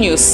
News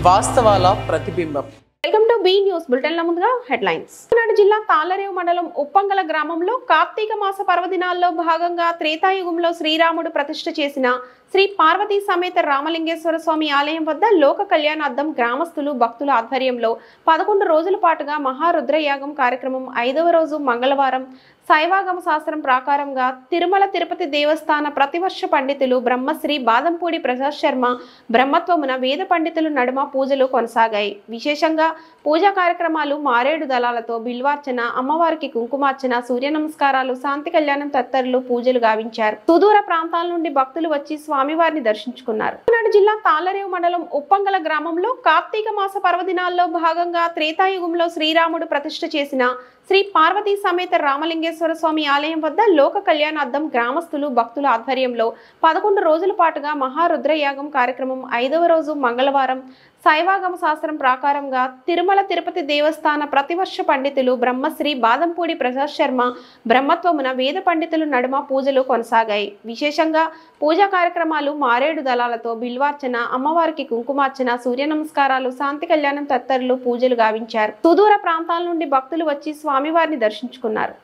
వాస్తవాల ప్రతిబింబం. Welcome to be news బులెటిన్ల ముందుగా headlines. Kakinada జిల్లా తాళ్లరేవు మండలం ఉప్పంగల గ్రామంలో కార్తీక మాస పర్వదినాల్లో భాగంగా త్రేతాయుగంలో శ్రీరాముడు ప్రతిష్ఠ చేసిన శ్రీ పార్వతీ సమేత రామలింగేశ్వర స్వామి ఆలయం వద్ద లోక కళ్యాణార్థం గ్రామస్తులు భక్తుల ఆధ్వర్యంలో 11 రోజుల పాటుగా మహారుద్రయాగం కార్యక్రమం 5వ రోజు మంగళవారం శైవాగమ శాస్త్రం ప్రకారంగా తిరుమల తిరుపతి దేవస్థాన ప్రతివర్ష పండితులు బ్రహ్మశ్రీ బాదంపూడి ప్రసాద్ శర్మ బ్రహ్మత్వమున వేద పండితుల నడుమ పూజలు కొనసాగాయి. విశేషంగా పూజా కార్యక్రమాలు మారేడు దళాలతో బిల్వార్చన, అమ్మవారికి కుంకుమార్చన, సూర్య నమస్కారాలు, శాంతి కళ్యాణం తదితరులు పూజలు గావించారు. సుదూర ప్రాంతాల నుండి భక్తులు వచ్చి స్వామివారిని దర్శించుకున్నారు. కాకినాడ జిల్లా తాళ్లరేవు మండలం ఉప్పంగల గ్రామంలో కార్తీక మాస పర్వదినాల్లో భాగంగా త్రేతాయుగంలో శ్రీరాముడు ప్రతిష్ఠ చేసిన శ్రీ పార్వతీ సమేత రామలింగేశ్వర స్వామి ఆలయం వద్ద లోక కళ్యాణార్థం గ్రామస్తులు భక్తుల ఆధ్వర్యంలో 11 రోజుల పాటుగా మహారుద్రయాగం కార్యక్రమం 5వ రోజు మంగళవారం శైవాగమ శాస్త్రం ప్రకారంగా తిరుమల తిరుపతి దేవస్థాన ప్రతివర్ష పండితులు బ్రహ్మశ్రీ బాదంపూడి ప్రసాద్ శర్మ బ్రహ్మత్వమున వేద పండితుల నడుమ పూజలు కొనసాగాయి. విశేషంగా పూజా కార్యక్రమాలు మారేడు దళాలతో బిల్వార్చన, అమ్మవారికి కుంకుమార్చన, సూర్య నమస్కారాలు, శాంతి కళ్యాణం తదితరులు పూజలు గావించారు. సుదూర ప్రాంతాల నుండి భక్తులు వచ్చి స్వామివారిని దర్శించుకున్నారు.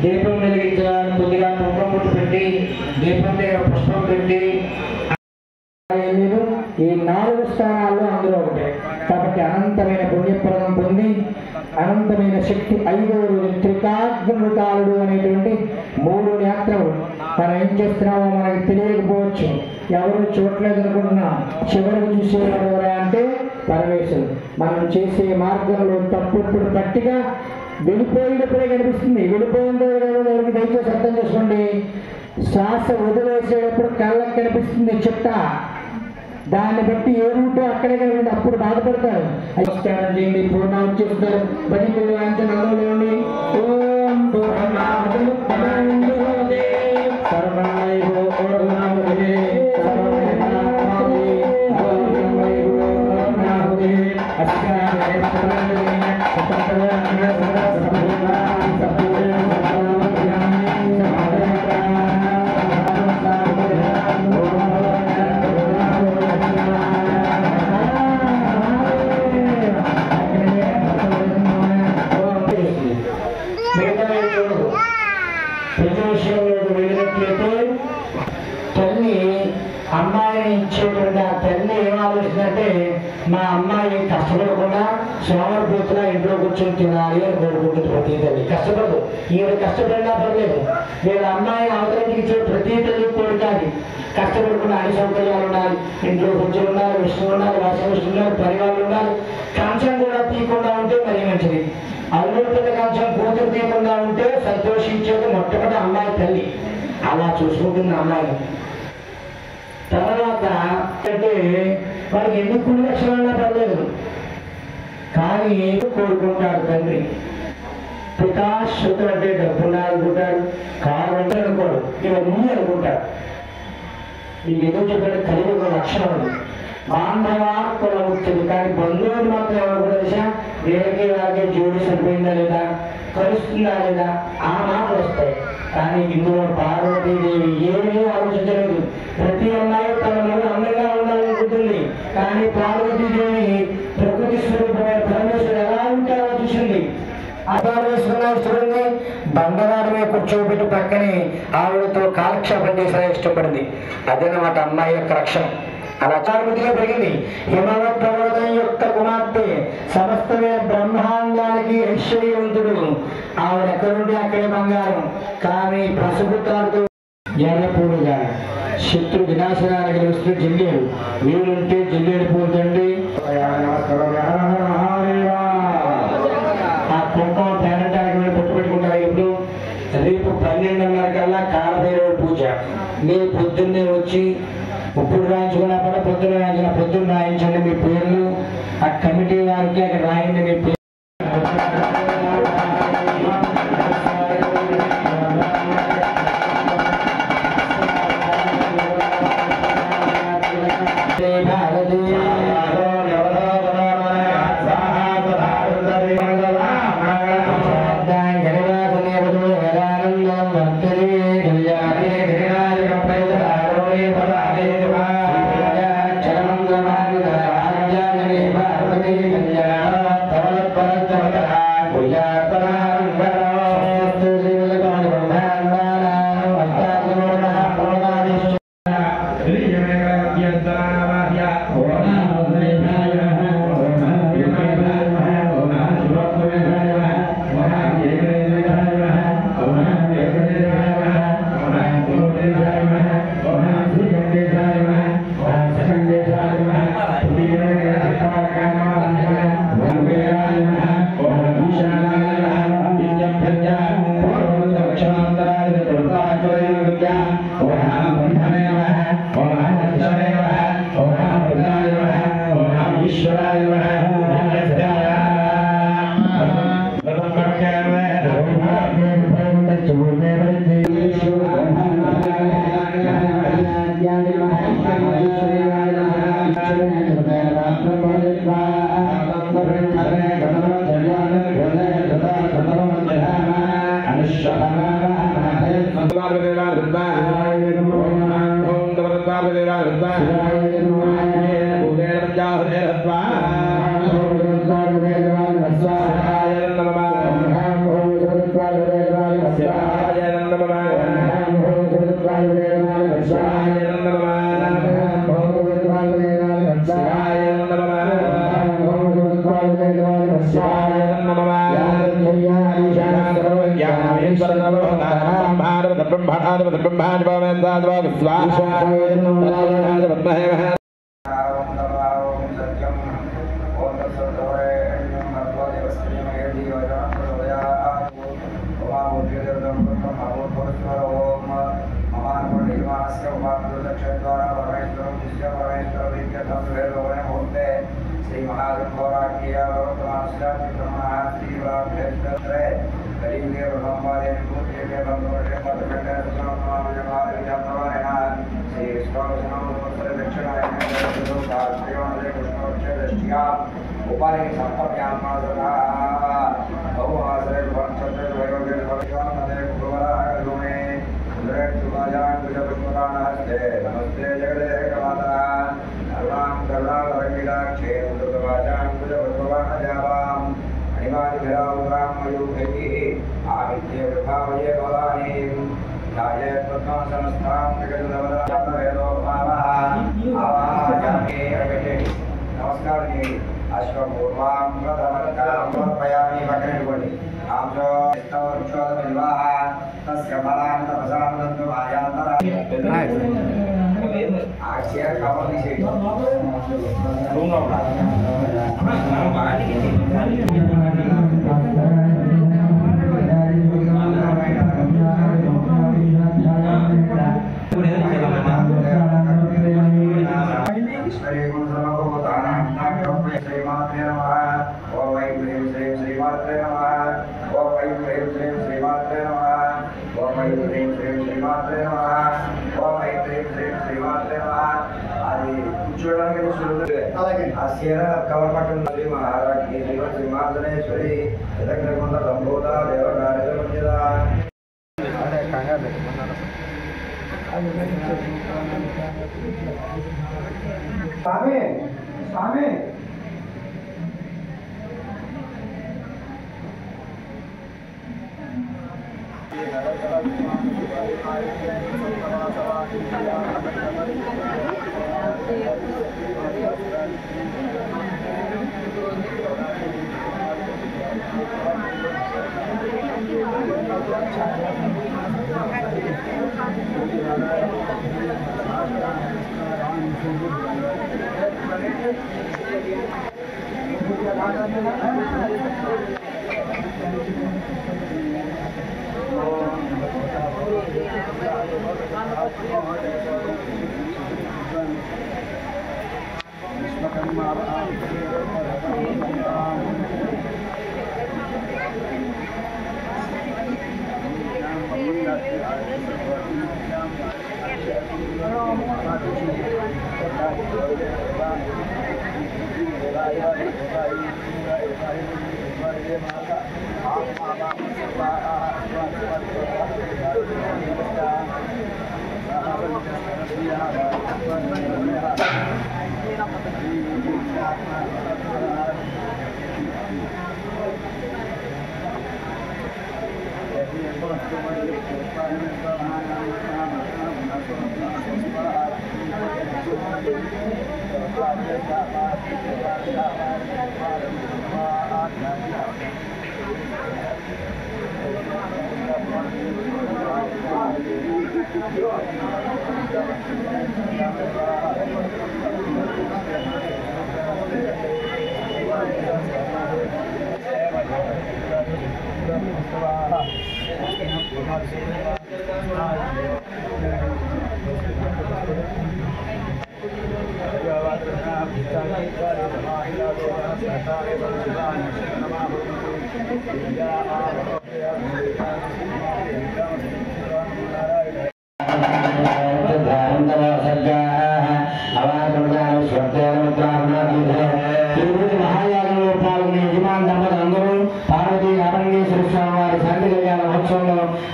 దీపం వెలిగించాలని కొద్దిగా కుంకుమ ముట్టు పెట్టి దీపం దగ్గర పుష్పం పెట్టి ఈ 4 స్థానాల్లో అందులో ఉంటాయి కాబట్టి అనంతమైన పుణ్యప్రదం పొంది అనంతమైన శక్తి 5వ రోజు త్రికాగ్నికాలుడు అనేటువంటి 3 నేత్రములు మనం ఏం చేస్తున్నామో మనకి తెలియకపోవచ్చు, ఎవరు చూడలేదు అనుకుంటున్నాం. చివరికి చూసేవాడు ఎవరా అంటే పరమేశ్వరుడు. మనం చేసే మార్గంలో తప్పుడు పట్టిగా వెళ్ళిపోయినప్పుడే కనిపిస్తుంది. వెళ్ళిపోయిన ఎవరికి దయచేసి అర్థం చేసుకోండి. శ్వాస వదిలేసేటప్పుడు కళ్ళకి కనిపిస్తుంది చిట్ట, దాన్ని బట్టి ఏ రూటో అక్కడే కనిపిండి అప్పుడు బాధపడతారు. నమస్కారం చేయండి. పూర్ణాహుతి చేస్తారు. భజనలు వాయించండి. ఓం తల్లి అమ్మాయిని ఇచ్చేటువంటి ఆ తల్లి ఏం ఆలోచిస్తుందంటే మా అమ్మాయి కష్టపడకుండా సోమరిపోతున్నా ఇంట్లో కూర్చొని తినాలి అని కోరుకుంటుంది ప్రతి తల్లి. కష్టపడదు, ఈవిడ కష్టపడినా పర్లేదు. వీళ్ళ అమ్మాయి అవతలకి ఇచ్చే ప్రతి తల్లి కోరికాలి కష్టపడకుండా అన్ని సౌకర్యాలు ఉండాలి, ఇంట్లో కూర్చొని ఉండాలి, విషయం ఉండాలి, వాషింగ్ మిషన్ ఉండాలి, పరివాళ్ళు ఉండాలి. కంచం కూడా తీయకుండా ఉంటే మరీ మంచిది. అల్లుడి పిల్ల కంచం కూతురు తీయకుండా ఉంటే సంతోషించేది మొట్టమొదటి అమ్మాయి తల్లి. అలా చూసుకుంటుంది అమ్మాయిని. తర్వాత అంటే వారికి ఎన్ని కొన్ని లక్షణాలన్నా పర్లేదు, కానీ కోరుకుంటాడు తండ్రి. పితాశ్రుతులు అంటే డబ్బు ఉండాలనుకుంటాడు, కారు అంటే అనుకోడు, ఇవన్నీ అనుకుంటాడు. మీకు ఎందుకు చెప్పండి, కలిగి ఒక లక్షణం ఉంది. బాంధవాత్మల ముఖ్యులు, కానీ బంధువులు మాత్రం ఎవరు కూడా తెలుసా, వీళ్ళకి వాళ్ళకి జోడి సరిపోయిందా లేదా, కలుస్తుందా లేదా, ఆ మాటలు వస్తాయి. కానీ ఇందులో పార్వతీదేవి ఏమీ ఆలోచించలేదు. ప్రతి అమ్మాయి తన ముందు అందంగా ఉండాలనుకుంటుంది, కానీ పార్వతీదేవి ప్రకృతి స్వరూపమైన పరమేశ్వరుడు ఎలా ఉంటారో చూసింది. చూడండి, బంగారమే కూర్చోబెట్టి పక్కనే ఆవిడతో కాలక్షేపం చేసేలా ఇష్టపడింది. అదేనమాట అమ్మాయి యొక్క లక్షణం. అలా చారుమతిగా పెరిగింది. హిమవత్ పర్వతం యొక్క కుమార్తె, సమస్తమైన బ్రహ్మాండానికి ఐశ్వర్యవంతుడు. ఆవిడ ఎక్కడుంటే అక్కడే బంగారం. కానీ పసుపుత్రాలతో ఎర్రపూలుగా శత్రు వినాశనానికి వస్తూ జిల్లేడు. వీరుంటే జిల్లేడు పూలు తండ్రి. ఆ కుంకుమ పేరటానికి మీరు పెట్టుకుంటారు. ఇప్పుడు రేపు 12:30 కల్లా కాలభైరవ పూజ. మీరు పొద్దున్నే వచ్చి ఇప్పుడు రాయించుకున్నప్పుడు పొద్దున్న రాయించండి మీ పేర్లు. ఆ కమిటీ వారికి అక్కడ రాయండి మీ పేరు.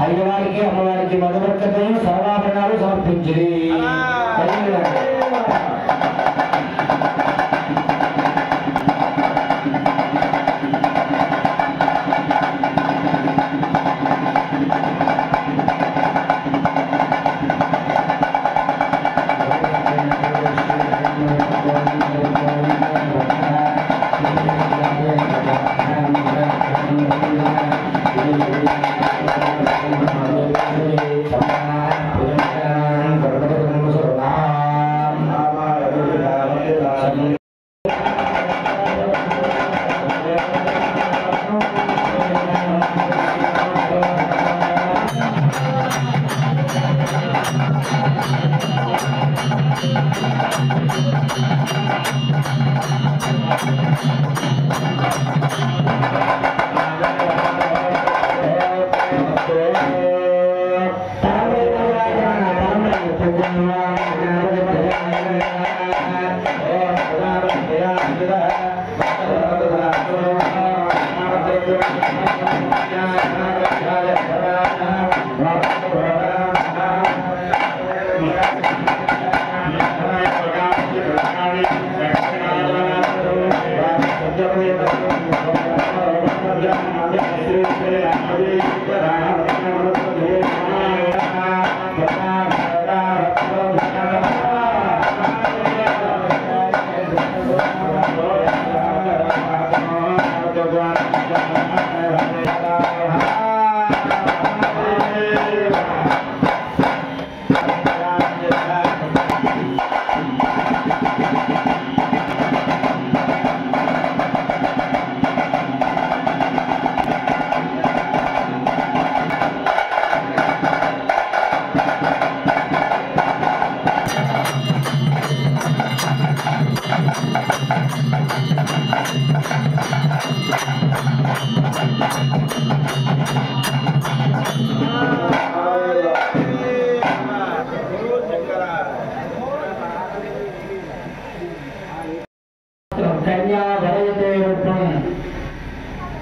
అయ్యవారికి అమ్మవారికి మధువర్కతను సర్వాభరణాలు సమర్పించింది.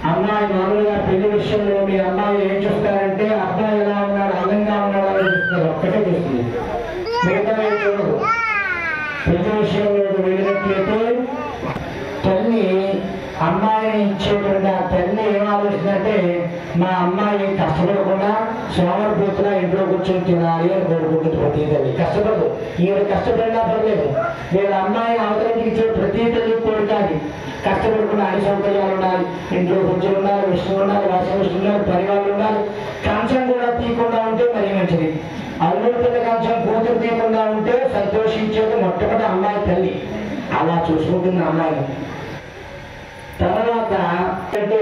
అమ్మాయి మామూలుగా పెళ్లి విషయంలో మీ అమ్మాయి ఏం చూస్తారంటే అబ్బాయి ఎలా ఉన్నాడు, అందంగా ఉన్నాడు అని చూస్తారు, ఒక్కటే చూస్తుంది, మిగతా ఏం చూడదు. పెళ్లి విషయంలో వెళ్ళినట్లయితే తల్లి అమ్మాయిని ఇచ్చేటువంటి ఆ తల్లి ఏం ఆలోచిస్తుందంటే మా అమ్మాయి కష్టపడకుండా సోమరిపోతులా ఇంట్లో కూర్చొని తినాలి అని కోరుకుంటుంది ప్రతి తల్లి. కష్టపడదు, ఈయన కష్టపడినా పర్లేదు. వీళ్ళ అమ్మాయి అవతలకి ఇచ్చే ప్రతి తల్లి కోరికాది కష్టపడకుండా అన్ని సౌకర్యాలు ఉండాలి, ఇంట్లో కొంచెం ఉండాలి, విష్ణు ఉండాలి, వాసవిష్ణు ఉండాలి, పరివాళ్ళు ఉండాలి. కంచం కూడా తీయకుండా ఉంటే మరీ మంచిది. అల్లుడి పిల్ల కంచం కూతురు తీయకుండా ఉంటే సంతోషించేది మొట్టమొదటి అమ్మాయి తల్లి. అలా చూసుకుంటుంది అమ్మాయిని. తర్వాత అంటే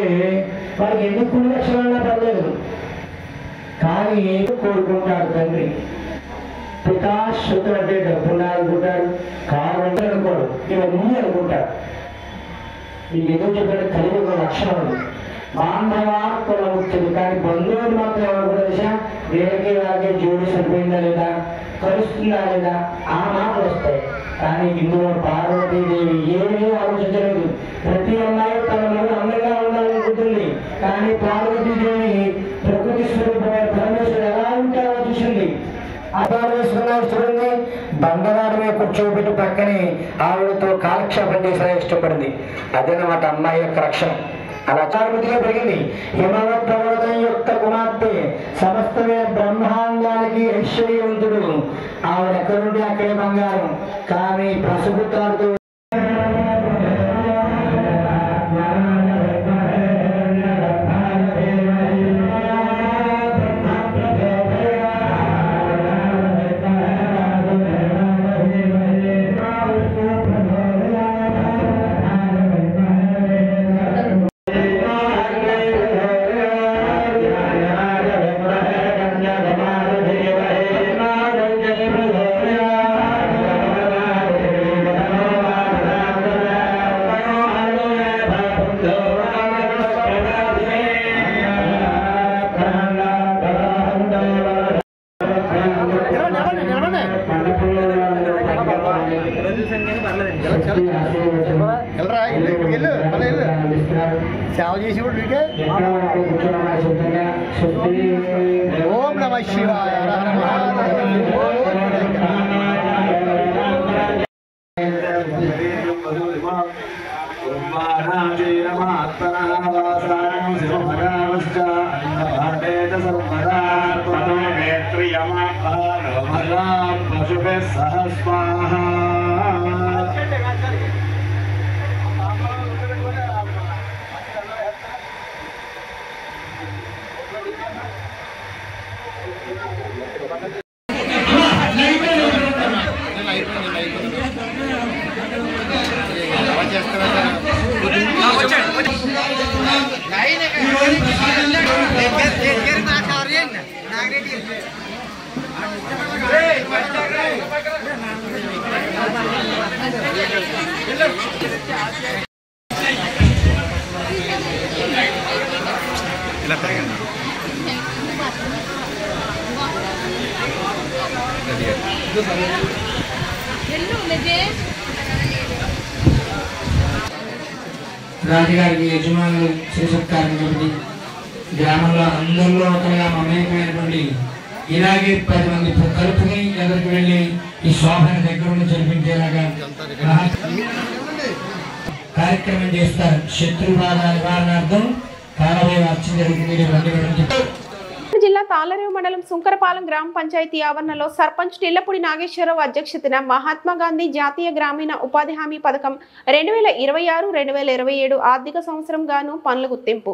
వాడికి ఎన్ని పుణ్య లక్షణాలన్నా పర్లేదు, కానీ కోరుకుంటాడు తండ్రి. పితాశ్రుతులు అంటే డబ్బు అనుకుంటాడు, కారు అంటే అనుకోడు, ఇవన్నీ అనుకుంటాడు. మీకు ఎందుకు చెప్పాడు? కలిగి ఒక లక్షణం ఉంది. బాంధవాత్మల ముఖ్యది, కానీ బంధువులు మాత్రం ఎవరు కూడా తెలిసా వేరే వారికి జోడి సరిపోయిందా లేదా, కలుస్తుందా లేదా, ఆ మాటలు వస్తాయి. కానీ ఇందులో పార్వతీదేవి ఏమీ ఆలోచించలేదు. ప్రతి అమ్మాయి తన ముందు అందంగా ఉండాలనుకుంటుంది, కానీ పార్వతీదేవి ప్రకృతి స్వరూపమైన పరమేశ్వరుడు ఎలా ఉంటారో చూసింది. ఆధారం వేసుకున్నా చూడండి, బండవాడమే కూర్చోబెట్టి పక్కనే ఆవిడతో కాలక్షేపం చేసినా ఇష్టపడింది. అదేనమాట అమ్మాయి యొక్క రక్షణ. అలా చారుమతిగా పెరిగింది. హిమవత్ పర్వతం యొక్క కుమార్తె, సమస్తమే బ్రహ్మాండానికి ఐశ్వర్యవంతుడు. ఆవిడ ఎక్కడుంటే అక్కడే బంగారం. కానీ పసుపుత్రాలతో సేవ చేసి ఓం నమ శివాయ. రాజుగారికి యజమానులు శ్రీసత్కారం కాబట్టి గ్రామంలో అందరిలో ఒకరిగా మమేకమైనటువంటి ఇలాగే 10 మంది కలుపుని ఎదురుకు వెళ్ళి ఈ శోభను దగ్గర ఉండి జరిపించేలాగా కార్యక్రమం చేస్తారు. శత్రుబాధ నివారణార్థం కాలభైరవ అర్చన జరుగుతుంది. జిల్లా తాళరేవు మండలం సుంకరపాలెం గ్రామ పంచాయతీ ఆవరణలో సర్పంచ్ టిల్లపూడి నాగేశ్వరరావు అధ్యక్షతన మహాత్మా గాంధీ జాతీయ గ్రామీణ ఉపాధి హామీ పథకం 2026-2027 ఆర్థిక సంవత్సరం గాను పనుల గుర్తింపు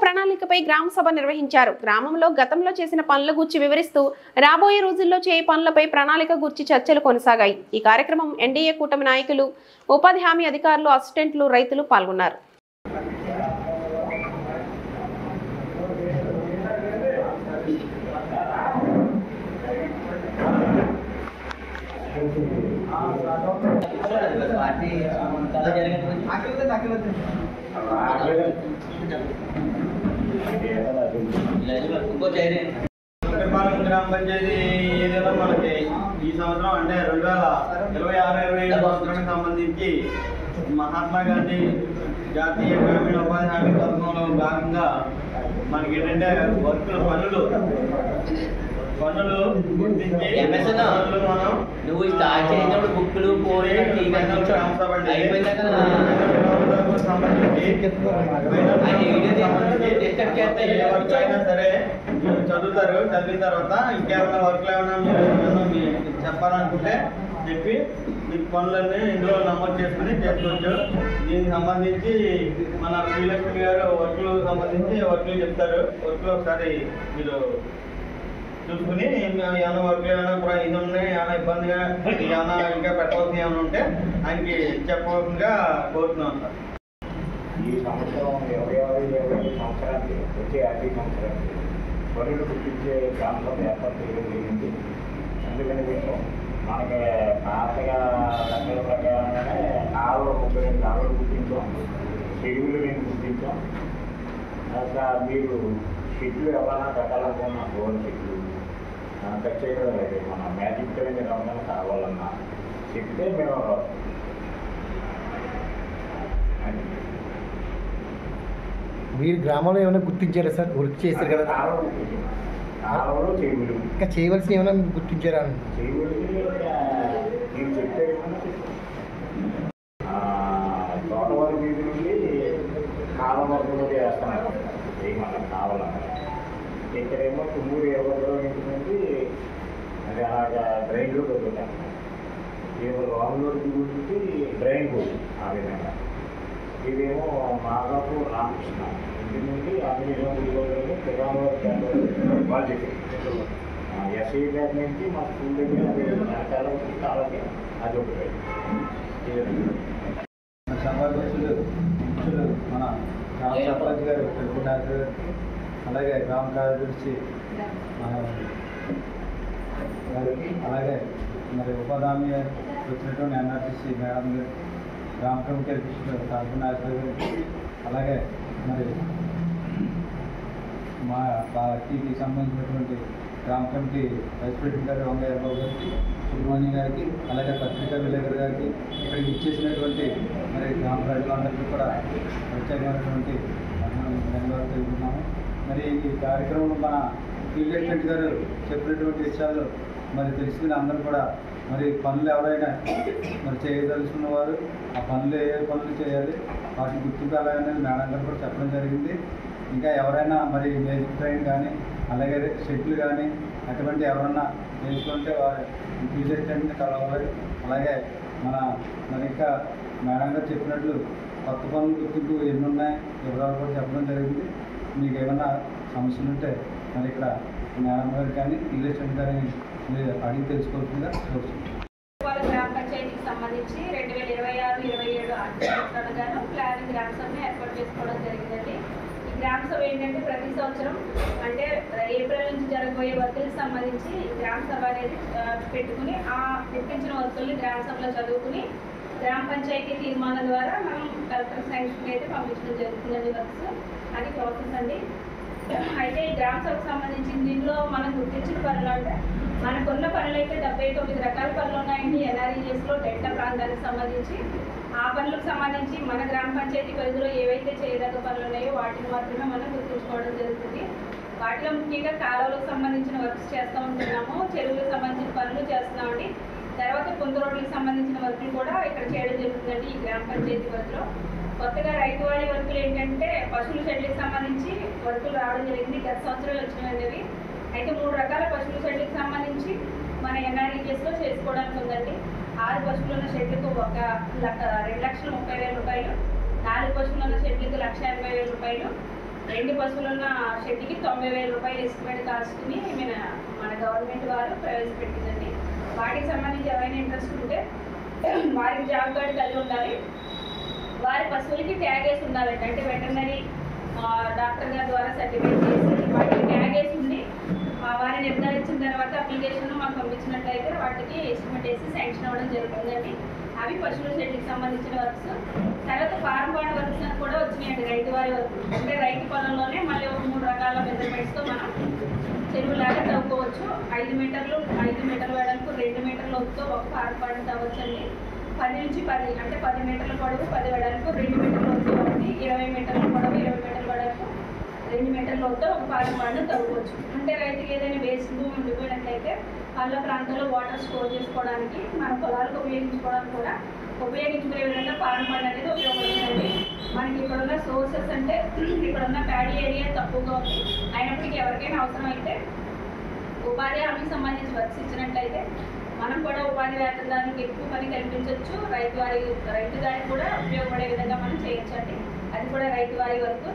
ప్రణాళికపై గ్రామ సభ నిర్వహించారు. గ్రామంలో గతంలో చేసిన పనుల గురించి వివరిస్తూ రాబోయే రోజుల్లో చేయ పనులపై ప్రణాళిక గురించి చర్చలు కొనసాగాయి. ఈ కార్యక్రమం ఎన్డీఏ కూటమి నాయకులు, ఉపాధి హామీ అధికారులు, అసిస్టెంట్లు, రైతులు పాల్గొన్నారు. గ్రామ పంచాయతీ ఏరియాలో మనకి ఈ సంవత్సరం అంటే 2026-27 సంవత్సరానికి సంబంధించి మహాత్మా గాంధీ జాతీయ గ్రామీణ ఉపాధి హామీ పథకంలో భాగంగా మనకి ఏంటంటే వర్కులు పనులు గుర్తించి మనం నువ్వు స్టార్ట్ చేసినప్పుడు బుక్లు పోయి మైనర్లకు సంబంధించి ఏ వర్క్ అయినా సరే చదువుతారు. చదివిన తర్వాత ఇంకేమైనా వర్క్లు ఏమైనా చెప్పాలనుకుంటే చెప్పి మీకు పనులన్నీ ఇందులో నమోదు చేసుకుని చేసుకోవచ్చు. దీనికి సంబంధించి మన శ్రీలక్ష్మి గారు వర్క్లు సంబంధించి వర్క్లు చెప్తారు. వర్క్లు ఒకసారి మీరు చూసుకుని ఏమైనా వర్క్లు ఏమైనా ఇది ఉన్నాయి, ఏమైనా ఇబ్బందిగా ఏమైనా ఇంకా పెట్టవలసిన ఏమైనా ఉంటే ఆయనకి చెప్పవలసిందిగా కోరుతున్నాం సార్. ఈ సంవత్సరం 26-27 సంవత్సరానికి వచ్చే ఆర్థిక సంవత్సరానికి బరువులు గుర్తించే ప్రాంతం ఏర్పాటు చేయడం జరిగింది. అందుకని మనకి పాతగా లెక్కల ప్రకారంగానే 32 కాలువలు గుర్తించాం, చెరువులు నేను గుర్తించాం. ఇంకా మీరు షెడ్లు ఎవరైనా పెట్టాలనుకున్న గోల్ షెడ్లు ఖచ్చితంగా లేదు. మన మ్యాజిక్ ట్రైన్ ఏమైనా కావాలన్నా చెప్తే మేము మీరు గ్రామంలో ఏమైనా గుర్తించారా సార్? వర్క్ చేస్తారు కదా, కాలువలు చెరువులు ఇంకా చేయవలసిన ఏమైనా మీరు గుర్తించారా? చెరువులకి నేను చెప్పే తోటవారి వీధి నుండి కాలం వరకు వేస్తున్నారు. మనకు కావాలన్నా ఇక్కడేమో తుమ్మూరు 20 నుండి అది అలాగా డ్రైన్లో దొరుకుతాను. రాములో గురించి డ్రైన్ పోయి ఆ విధంగా. ఇదేమో మాదాపు రామకృష్ణ ఇంటి నుండి ఆంజనేయ వాళ్ళు చెప్పారు. ఎస్ఐ బ్యాగ్ నుంచి మా స్కూల్ దగ్గర కాలకి అది ఒకటి. సభాధ్యక్షులు మన గ్రామ సర్పంచ్ గారు డాక్టర్ గారు, అలాగే గ్రామ కార్యదర్శి గారికి, అలాగే మరి ఉపాధి వచ్చినటువంటి ఎన్ఆర్టీసీ మేడం గారు, గ్రామ కమిటీ అధ్యక్షులు డాక్టర్ నాగేశ్వర గారికి, అలాగే మరి మా పార్టీకి సంబంధించినటువంటి గ్రామ కమిటీ వైస్ ప్రెసిడెంట్ గారు వంగయ్యబాబు గారికి, సుబ్రహ్మణ్యం గారికి, అలాగే పత్రికా విలేకరు గారికి, ఇక్కడికి ఇచ్చేసినటువంటి మరి గ్రామ ప్రజలందరికీ కూడా ప్రత్యేకమైనటువంటి ధన్యవాదాలు తెలుపుతున్నాము. మరి ఈ కార్యక్రమంలో మన ఫీల్డ్ అసిస్టెంట్ గారు చెప్పినటువంటి విషయాలు మరి తెలుసుకుని అందరూ కూడా మరి పనులు ఎవరైనా మరి చేయదలుచుకున్న వారు ఆ పనులు ఏ పనులు చేయాలి, వాటి గుర్తింపు అలాగనేది మేడం గారు కూడా చెప్పడం జరిగింది. ఇంకా ఎవరైనా మరి మ్యాజిక్ ట్రైన్ కానీ అలాగే షెడ్లు కానీ అటువంటి ఎవరన్నా వేసుకుంటే వారు ఫీల్డ్ అసిస్టెంట్ని కలవాలి. అలాగే మరి ఇంకా మేడం గారు చెప్పినట్లు కొత్త పనులు గుర్తింపు ఎన్ని ఉన్నాయి వివరాలు కూడా చెప్పడం జరిగింది. మీకు ఏమైనా సమస్యలు ఉంటే మరి ఇక్కడ మేడం గారు కానీ ఫీల్డ్ అసిస్టెంట్ గారిని మీరు అడిగి తెలుసుకోవాల్సిందిగా కోరుతున్నాను. గ్రామ పంచాయతీకి సంబంధించి 2026-27 ఆర్థిక సంవత్సరాలుగాను ప్లానింగ్ గ్రామ సభని ఏర్పాటు చేసుకోవడం జరిగిందండి. ఈ గ్రామ సభ ఏంటంటే ప్రతి సంవత్సరం అంటే ఏప్రిల్ నుంచి జరగబోయే వర్కులకు సంబంధించి గ్రామ సభ అనేది పెట్టుకుని ఆ గుర్తించిన వర్కుల్ని గ్రామ సభలో చదువుకుని గ్రామ పంచాయతీ తీర్మానం ద్వారా మనం కలెక్టర్ శాంక్షన్ అయితే పంపించడం జరుగుతుందండి. వర్క్స్ అది ప్రాసెస్ అండి. అయితే ఈ గ్రామ సభకు సంబంధించి దీనిలో మనం గుర్తించిన పనులు అంటే మనకున్న పనులు అయితే 79 రకాల పనులు ఉన్నాయండి. ఎన్ఆర్ఈఎస్లో డెల్టా ప్రాంతానికి సంబంధించి ఆ పనులకు సంబంధించి మన గ్రామ పంచాయతీ పరిధిలో ఏవైతే చేయదగ్గ పనులు ఉన్నాయో వాటిని మాత్రమే మనం గుర్తించుకోవడం జరుగుతుంది. వాటిలో ముఖ్యంగా కాలువలకు సంబంధించిన వర్క్స్ చేస్తూ ఉంటున్నాము, చెరువులకు సంబంధించిన పనులు చేస్తున్నామండి. తర్వాత పొంద రోడ్లకు సంబంధించిన వర్కులు కూడా ఇక్కడ చేయడం జరుగుతుందండి. ఈ గ్రామ పంచాయతీ పరిధిలో కొత్తగా రైతువాళీ వర్కులు ఏంటంటే పశువుల షెడ్లకు సంబంధించి వర్కులు రావడం జరిగింది. గత సంవత్సరాలు వచ్చినవి. అయితే 3 రకాల పశువుల షెడ్లకు సంబంధించి మన ఎన్ఆర్ఈఎస్లో చేసుకోవడానికి ఉందండి. 6 పశువులున్న షెడ్లకు 2,30,000 రూపాయలు, 4 పశువులున్న షెడ్లకు 1,80,000 రూపాయలు, 2 పశువులున్న షెడ్కి 90,000 రూపాయలు ఎస్టిమేట్ కాస్ట్ని మన గవర్నమెంట్ వారు ప్రవేశపెట్టిందండి. వాటికి సంబంధించి ఎవరైనా ఇంట్రెస్ట్ ఉంటే వారికి జాబ్ కార్డు కలిగి ఉండాలి. వారి పశువులకి ట్యాగ్ వేసి ఉండాలండి. అంటే వెటర్నరీ డాక్టర్ గారి ద్వారా సర్టిఫికేట్ చేసి వాటికి ట్యాగ్ వేసి ఉండి వారిని నిర్ధారించిన తర్వాత అప్లికేషన్ మాకు పంపించినట్లయితే వాటికి ఎస్టిమేట్ వేసి శాంక్షన్ అవ్వడం జరుగుతుందండి. అవి పశువుల షెడ్కి సంబంధించిన వర్క్స్. తర్వాత ఫార్మ్ బాండ్ వర్క్స్ అని కూడా వచ్చినాయండి. రైతు వారి వర్క్ అంటే రైతు పొలంలోనే మళ్ళీ ఒక 3 రకాల మెజర్మెంట్స్తో మనం చెరువులాగా తవ్వుకోవచ్చు. 5 మీటర్లు 5 మీటర్ల వెడల్పు 2 మీటర్ల లోతుతో ఒక ఫార్మ్ బాండ్ తవ్వచ్చండి. 10 నుంచి 10 అంటే 10 మీటర్ల పొడవు 10 వెడల్పు 2 మీటర్ల లోతు ఒకటి, 20 మీటర్ల పొడవు 20 మీటర్ల వెడల్పు 2 మీటర్ల లోతుతో ఒక ఫార్మ్ బాండ్ తవ్వుకోవచ్చు. అంటే రైతుకి ఏదైనా వేస్ట్ భూమి ఉండిపోయినట్లయితే పల్ల ప్రాంతాల్లో వాటర్ స్టోర్ చేసుకోవడానికి మన పొలాలకు ఉపయోగించుకోవడానికి కూడా ఉపయోగించుకునే విధంగా ఫారం ఫండ్ అనేది ఉపయోగపడుతుంది. మనకి ఇక్కడున్న సోర్సెస్ అంటే ఇక్కడున్న ప్యాడీ ఏరియా తక్కువగా ఉంది. అయినప్పటికీ ఎవరికైనా అవసరం అయితే ఉపాధి హామీకి సంబంధించి వర్క్స్ ఇచ్చినట్లయితే మనం కూడా ఉపాధి వేతనదారులకు ఎక్కువ పని కల్పించవచ్చు. రైతు దారికి కూడా ఉపయోగపడే విధంగా మనం చేయొచ్చండి. అది కూడా రైతు వారి వరకు.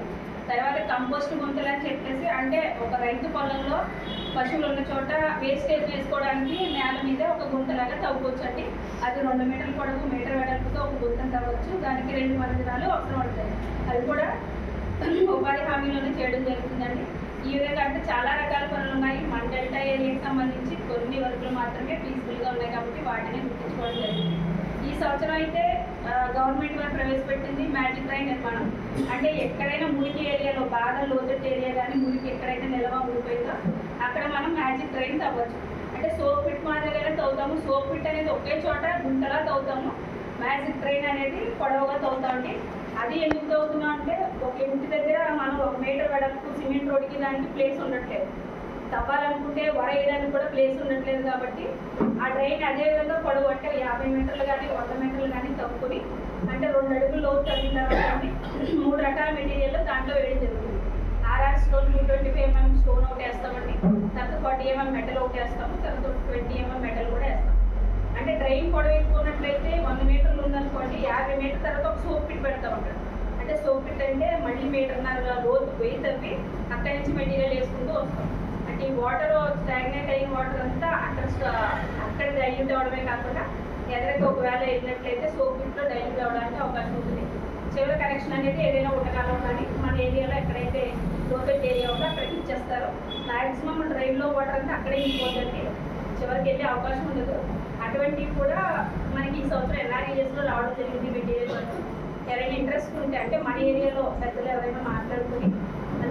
తర్వాత కంపోస్ట్ గుంతలు అని చెప్పేసి అంటే ఒక రైతు పొలంలో పశువులు ఉన్న చోట వేస్టేజ్ వేసుకోవడానికి నేల మీద ఒక గుంతలాగా తవ్వుకోవచ్చు అండి. అది 2 మీటర్ల పొడవు మీటర్ వెడల్పుతో ఒక గుంతను తవ్వచ్చు. దానికి 2 మందిరాలు అవసరం పడతాయి. అది కూడా ఉపాధి హామీలోనే చేయడం జరుగుతుందండి. ఈ విధంగా అంటే చాలా రకాల పనులు ఉన్నాయి. మన డెల్టా ఏరియాకి సంబంధించి కొన్ని వర్కులు మాత్రమే పీస్ఫుల్గా ఉన్నాయి కాబట్టి వాటిని గుర్తించుకోవడం జరిగింది. ఈ సంవత్సరం అయితే గవర్నమెంట్ వారు ప్రవేశపెట్టింది మ్యాజిక్ డ్రైన్ నిర్మాణం. అంటే ఎక్కడైనా మురికి ఏరియాలో బాగా లోతట్టు ఏరియా కానీ మురికి ఎక్కడైతే నిల్వ ఉండిపోయిందో అక్కడ మనం మ్యాజిక్ డ్రైన్ తవ్వచ్చు. అంటే సోప్ పిట్ మాదిరిగానే తవ్వుతాము. సోప్ పిట్ అనేది ఒకే చోట గుంతలా తవ్వుతాము. మ్యాజిక్ డ్రైన్ అనేది పొడవుగా తవ్వుతామండి. అది ఎందుకు తవ్వుతున్నాం అంటే ఒక ఇంటి దగ్గర మనం 1 మీటర్ వెడల్పు సిమెంట్ రోడ్డుకి దానికి ప్లేస్ ఉండట్లేదు. తవ్వాలనుకుంటే వేయడానికి కూడా ప్లేస్ ఉండట్లేదు కాబట్టి ఆ డ్రైన్ అదే విధంగా పొడవు అంటే 50 మీటర్లు కానీ 100 మీటర్లు కానీ తవ్వుకొని అంటే 2 అడుగులు లోతు తగ్గిన తర్వాత 3 రకాల మెటీరియల్ దాంట్లో వేయడం జరుగుతుంది. RR స్టోన్ 225mm స్టోన్ ఒకటి వేస్తామండి. తర్వాత 40mm మెటల్ ఒకటి వేస్తాము. తర్వాత 20mm మెటల్ కూడా వేస్తాం. అంటే డ్రైన్ పొడవు ఎక్కువ ఉన్నట్లయితే 100 మీటర్లు ఉందనుకోండి 50 మీటర్ తర్వాత ఒక సోప్ పిట్ పెడతాం అక్కడ. అంటే సోప్ పిట్ అంటే మళ్ళీ 1.5 మీటర్ లోతు పోయి తవ్వి అక్కడి నుంచి మెటీరియల్ వేసుకుంటూ వస్తాం. అంటే ఈ వాటర్ స్టాగ్నేట్ అయిన వాటర్ అంతా అక్కడ డైల్యూట్ అవ్వడమే కాకుండా ఎదురైతే ఒకవేళ వెళ్ళినట్లయితే సోప్ పిట్లో డైల్యూట్ అవ్వడానికి అవకాశం ఉంటుంది. చివరి కనెక్షన్ అనేది ఏదైనా ఉండకాలం కానీ మన ఏరియాలో ఎక్కడైతే లోతట్ ఏరియా ఉందో అక్కడికి ఇచ్చేస్తారు. మ్యాక్సిమం డ్రైన్లో వాటర్ అంతా అక్కడే ఇంపోతుంది. చివరికి వెళ్ళే అవకాశం ఉండదు. అటువంటివి కూడా మనకి ఈ సంవత్సరం NRESలో రావడం జరిగింది. మెటీరియల్ వరకు ఎవరైనా ఇంట్రెస్ట్ ఉంటే అంటే మన ఏరియాలో పెద్దలు ఎవరైనా మాట్లాడుకుని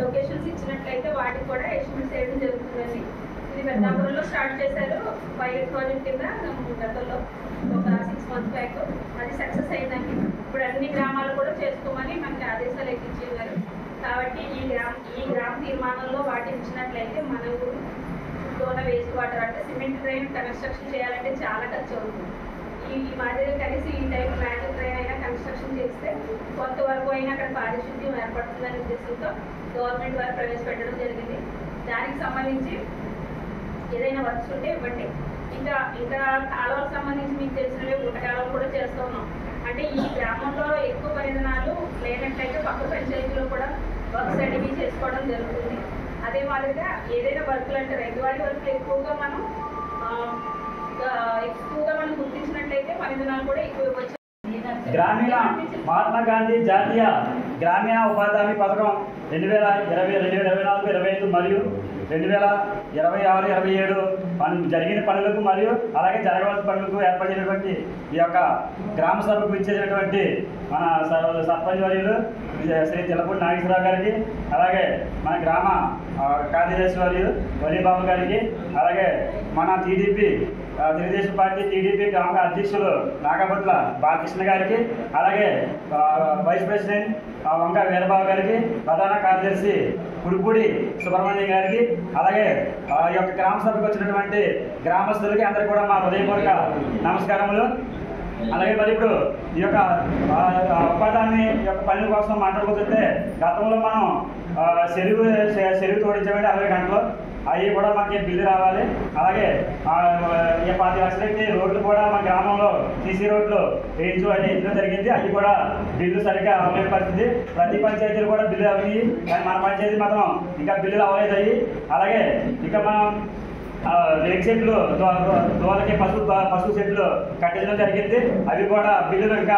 లొకేషన్స్ ఇచ్చినట్లయితే వాటికి కూడా ఎస్టిమేట్స్ వేయడం జరుగుతుందండి. ఇది పెద్దాపురంలో స్టార్ట్ చేశారు పైలట్ ప్రాజెక్ట్ కింద గతంలో ఒక 6 months బ్యాక్. అది సక్సెస్ అయిందండి. ఇప్పుడు అన్ని గ్రామాలు కూడా చేసుకోమని మనకి ఆదేశాలు ఎక్కించేవారు. కాబట్టి ఈ గ్రామ తీర్మానంలో వాటిని ఇచ్చినట్లయితే మన ఊరు వేస్ట్ వాటర్ అంటే సిమెంట్ డ్రైన్ కన్స్ట్రక్షన్ చేయాలంటే చాలా ఖర్చు అవుతుంది. ఈ మాదిరి కలిసి ఈ టైప్ మ్యాజిక్ డ్రైన్ అయినా కన్స్ట్రక్షన్ చేస్తే కొంతవరకు అయినా అక్కడ పారిశుద్ధ్యం ఏర్పడుతుందనే ఉద్దేశంతో గవర్నమెంట్ వారు ప్రవేశపెట్టడం జరిగింది. దానికి సంబంధించి ఏదైనా వర్క్స్ ఉంటే ఇవ్వండి. ఇంకా కాలువలకు సంబంధించి మీకు తెలిసినవి గుంటకాలువలు కూడా చేస్తూ ఉన్నాం. అంటే ఈ గ్రామంలో ఎక్కువ పరిధనాలు లేనట్లయితే పక్క పంచాయతీలో కూడా వర్క్స్ అనేవి చేసుకోవడం జరుగుతుంది. అదే మాదిరిగా ఏదైనా వర్కులు అంటే రైతువారి వర్కులు ఎక్కువగా మనం గుర్తించినట్లయితే పరిధనాలు కూడా ఎక్కువ ఇవ్వచ్చు. గ్రామీణ మహాత్మా గాంధీ జాతీయ గ్రామీణ ఉపాధి హామీ పథకం 2024-25 మరియు 2026-27 జరిగిన పనులకు మరియు అలాగే జరగవలసిన పనులకు ఏర్పడినటువంటి ఈ యొక్క గ్రామ సభకు ఇచ్చేటటువంటి మన సర్పంచ్ వర్యులు శ్రీ తిలపూడి నాగేశ్వరరావు గారికి, అలాగే మన గ్రామ కార్యదర్శి వర్యులు వలీబాబు గారికి, అలాగే మన తెలుగుదేశం పార్టీ టీడీపీ గ్రామ అధ్యక్షులు నాగపట్ల బాలకృష్ణ గారికి, అలాగే వైస్ ప్రెసిడెంట్ వంక వీరబాబు గారికి, ప్రధాన కార్యదర్శి కుడుపూడి సుబ్రహ్మణ్యం గారికి, అలాగే ఈ యొక్క గ్రామ సభకు వచ్చినటువంటి గ్రామస్తులకి అందరికీ కూడా మా హృదయపూర్వక నమస్కారములు. అలాగే మరి ఇప్పుడు ఈ యొక్క ఉపాధి యొక్క పనుల కోసం మాట్లాడుకుంటుంటే గతంలో మనం చెరువు తోడించామంటే 60 గంటలు అవి కూడా మనకి బిల్లు రావాలి. అలాగే 5 లక్షలకి రోడ్లు కూడా మన గ్రామంలో సీసీ రోడ్లు వేయించడం జరిగింది. అవి కూడా బిల్లు సరిగ్గా అవ్వలేని పరిస్థితి. ప్రతి పంచాయతీలు కూడా బిల్లు అవి, కానీ మన పంచాయతీ మాత్రం ఇంకా బిల్లులు అవ్వలేదు అయ్యి. అలాగే ఇంకా మనం రేట్ చెట్లు దోలకి పశువు చెట్లు కట్టించడం జరిగింది. అవి కూడా బిల్లులు ఇంకా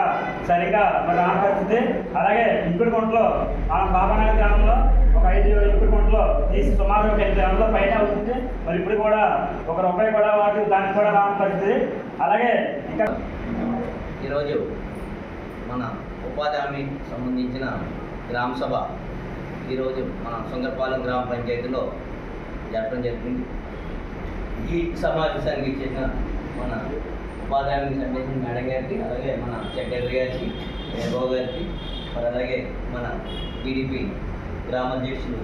సరిగ్గా రాని పరిస్థితి. అలాగే ఇంకుడు గుంటలో మనం బాబానగర్ గ్రామంలో ఒక 5 ఇంకుడు గుంటలో తీసి సుమారు 10 గ్రాముల పైన అవుతుంది. మరి ఇప్పుడు కూడా ₹1 కూడా దానికి కూడా రాని పరిస్థితి. అలాగే ఇంకా ఈరోజు మన ఉపాధి హామీకి సంబంధించిన గ్రామ సభ ఈరోజు మన సుంగరపాలెం గ్రామ పంచాయతీలో జరపడం జరిగింది. ఈ సమావేశానికి ఇచ్చిన మన ఉపాధి హామీకి సంబంధించిన మేడం గారికి, అలాగే మన సెక్రటరీ గారికి, బాబు గారికి, మరి అలాగే మన టీడీపీ గ్రామ అధ్యక్షులు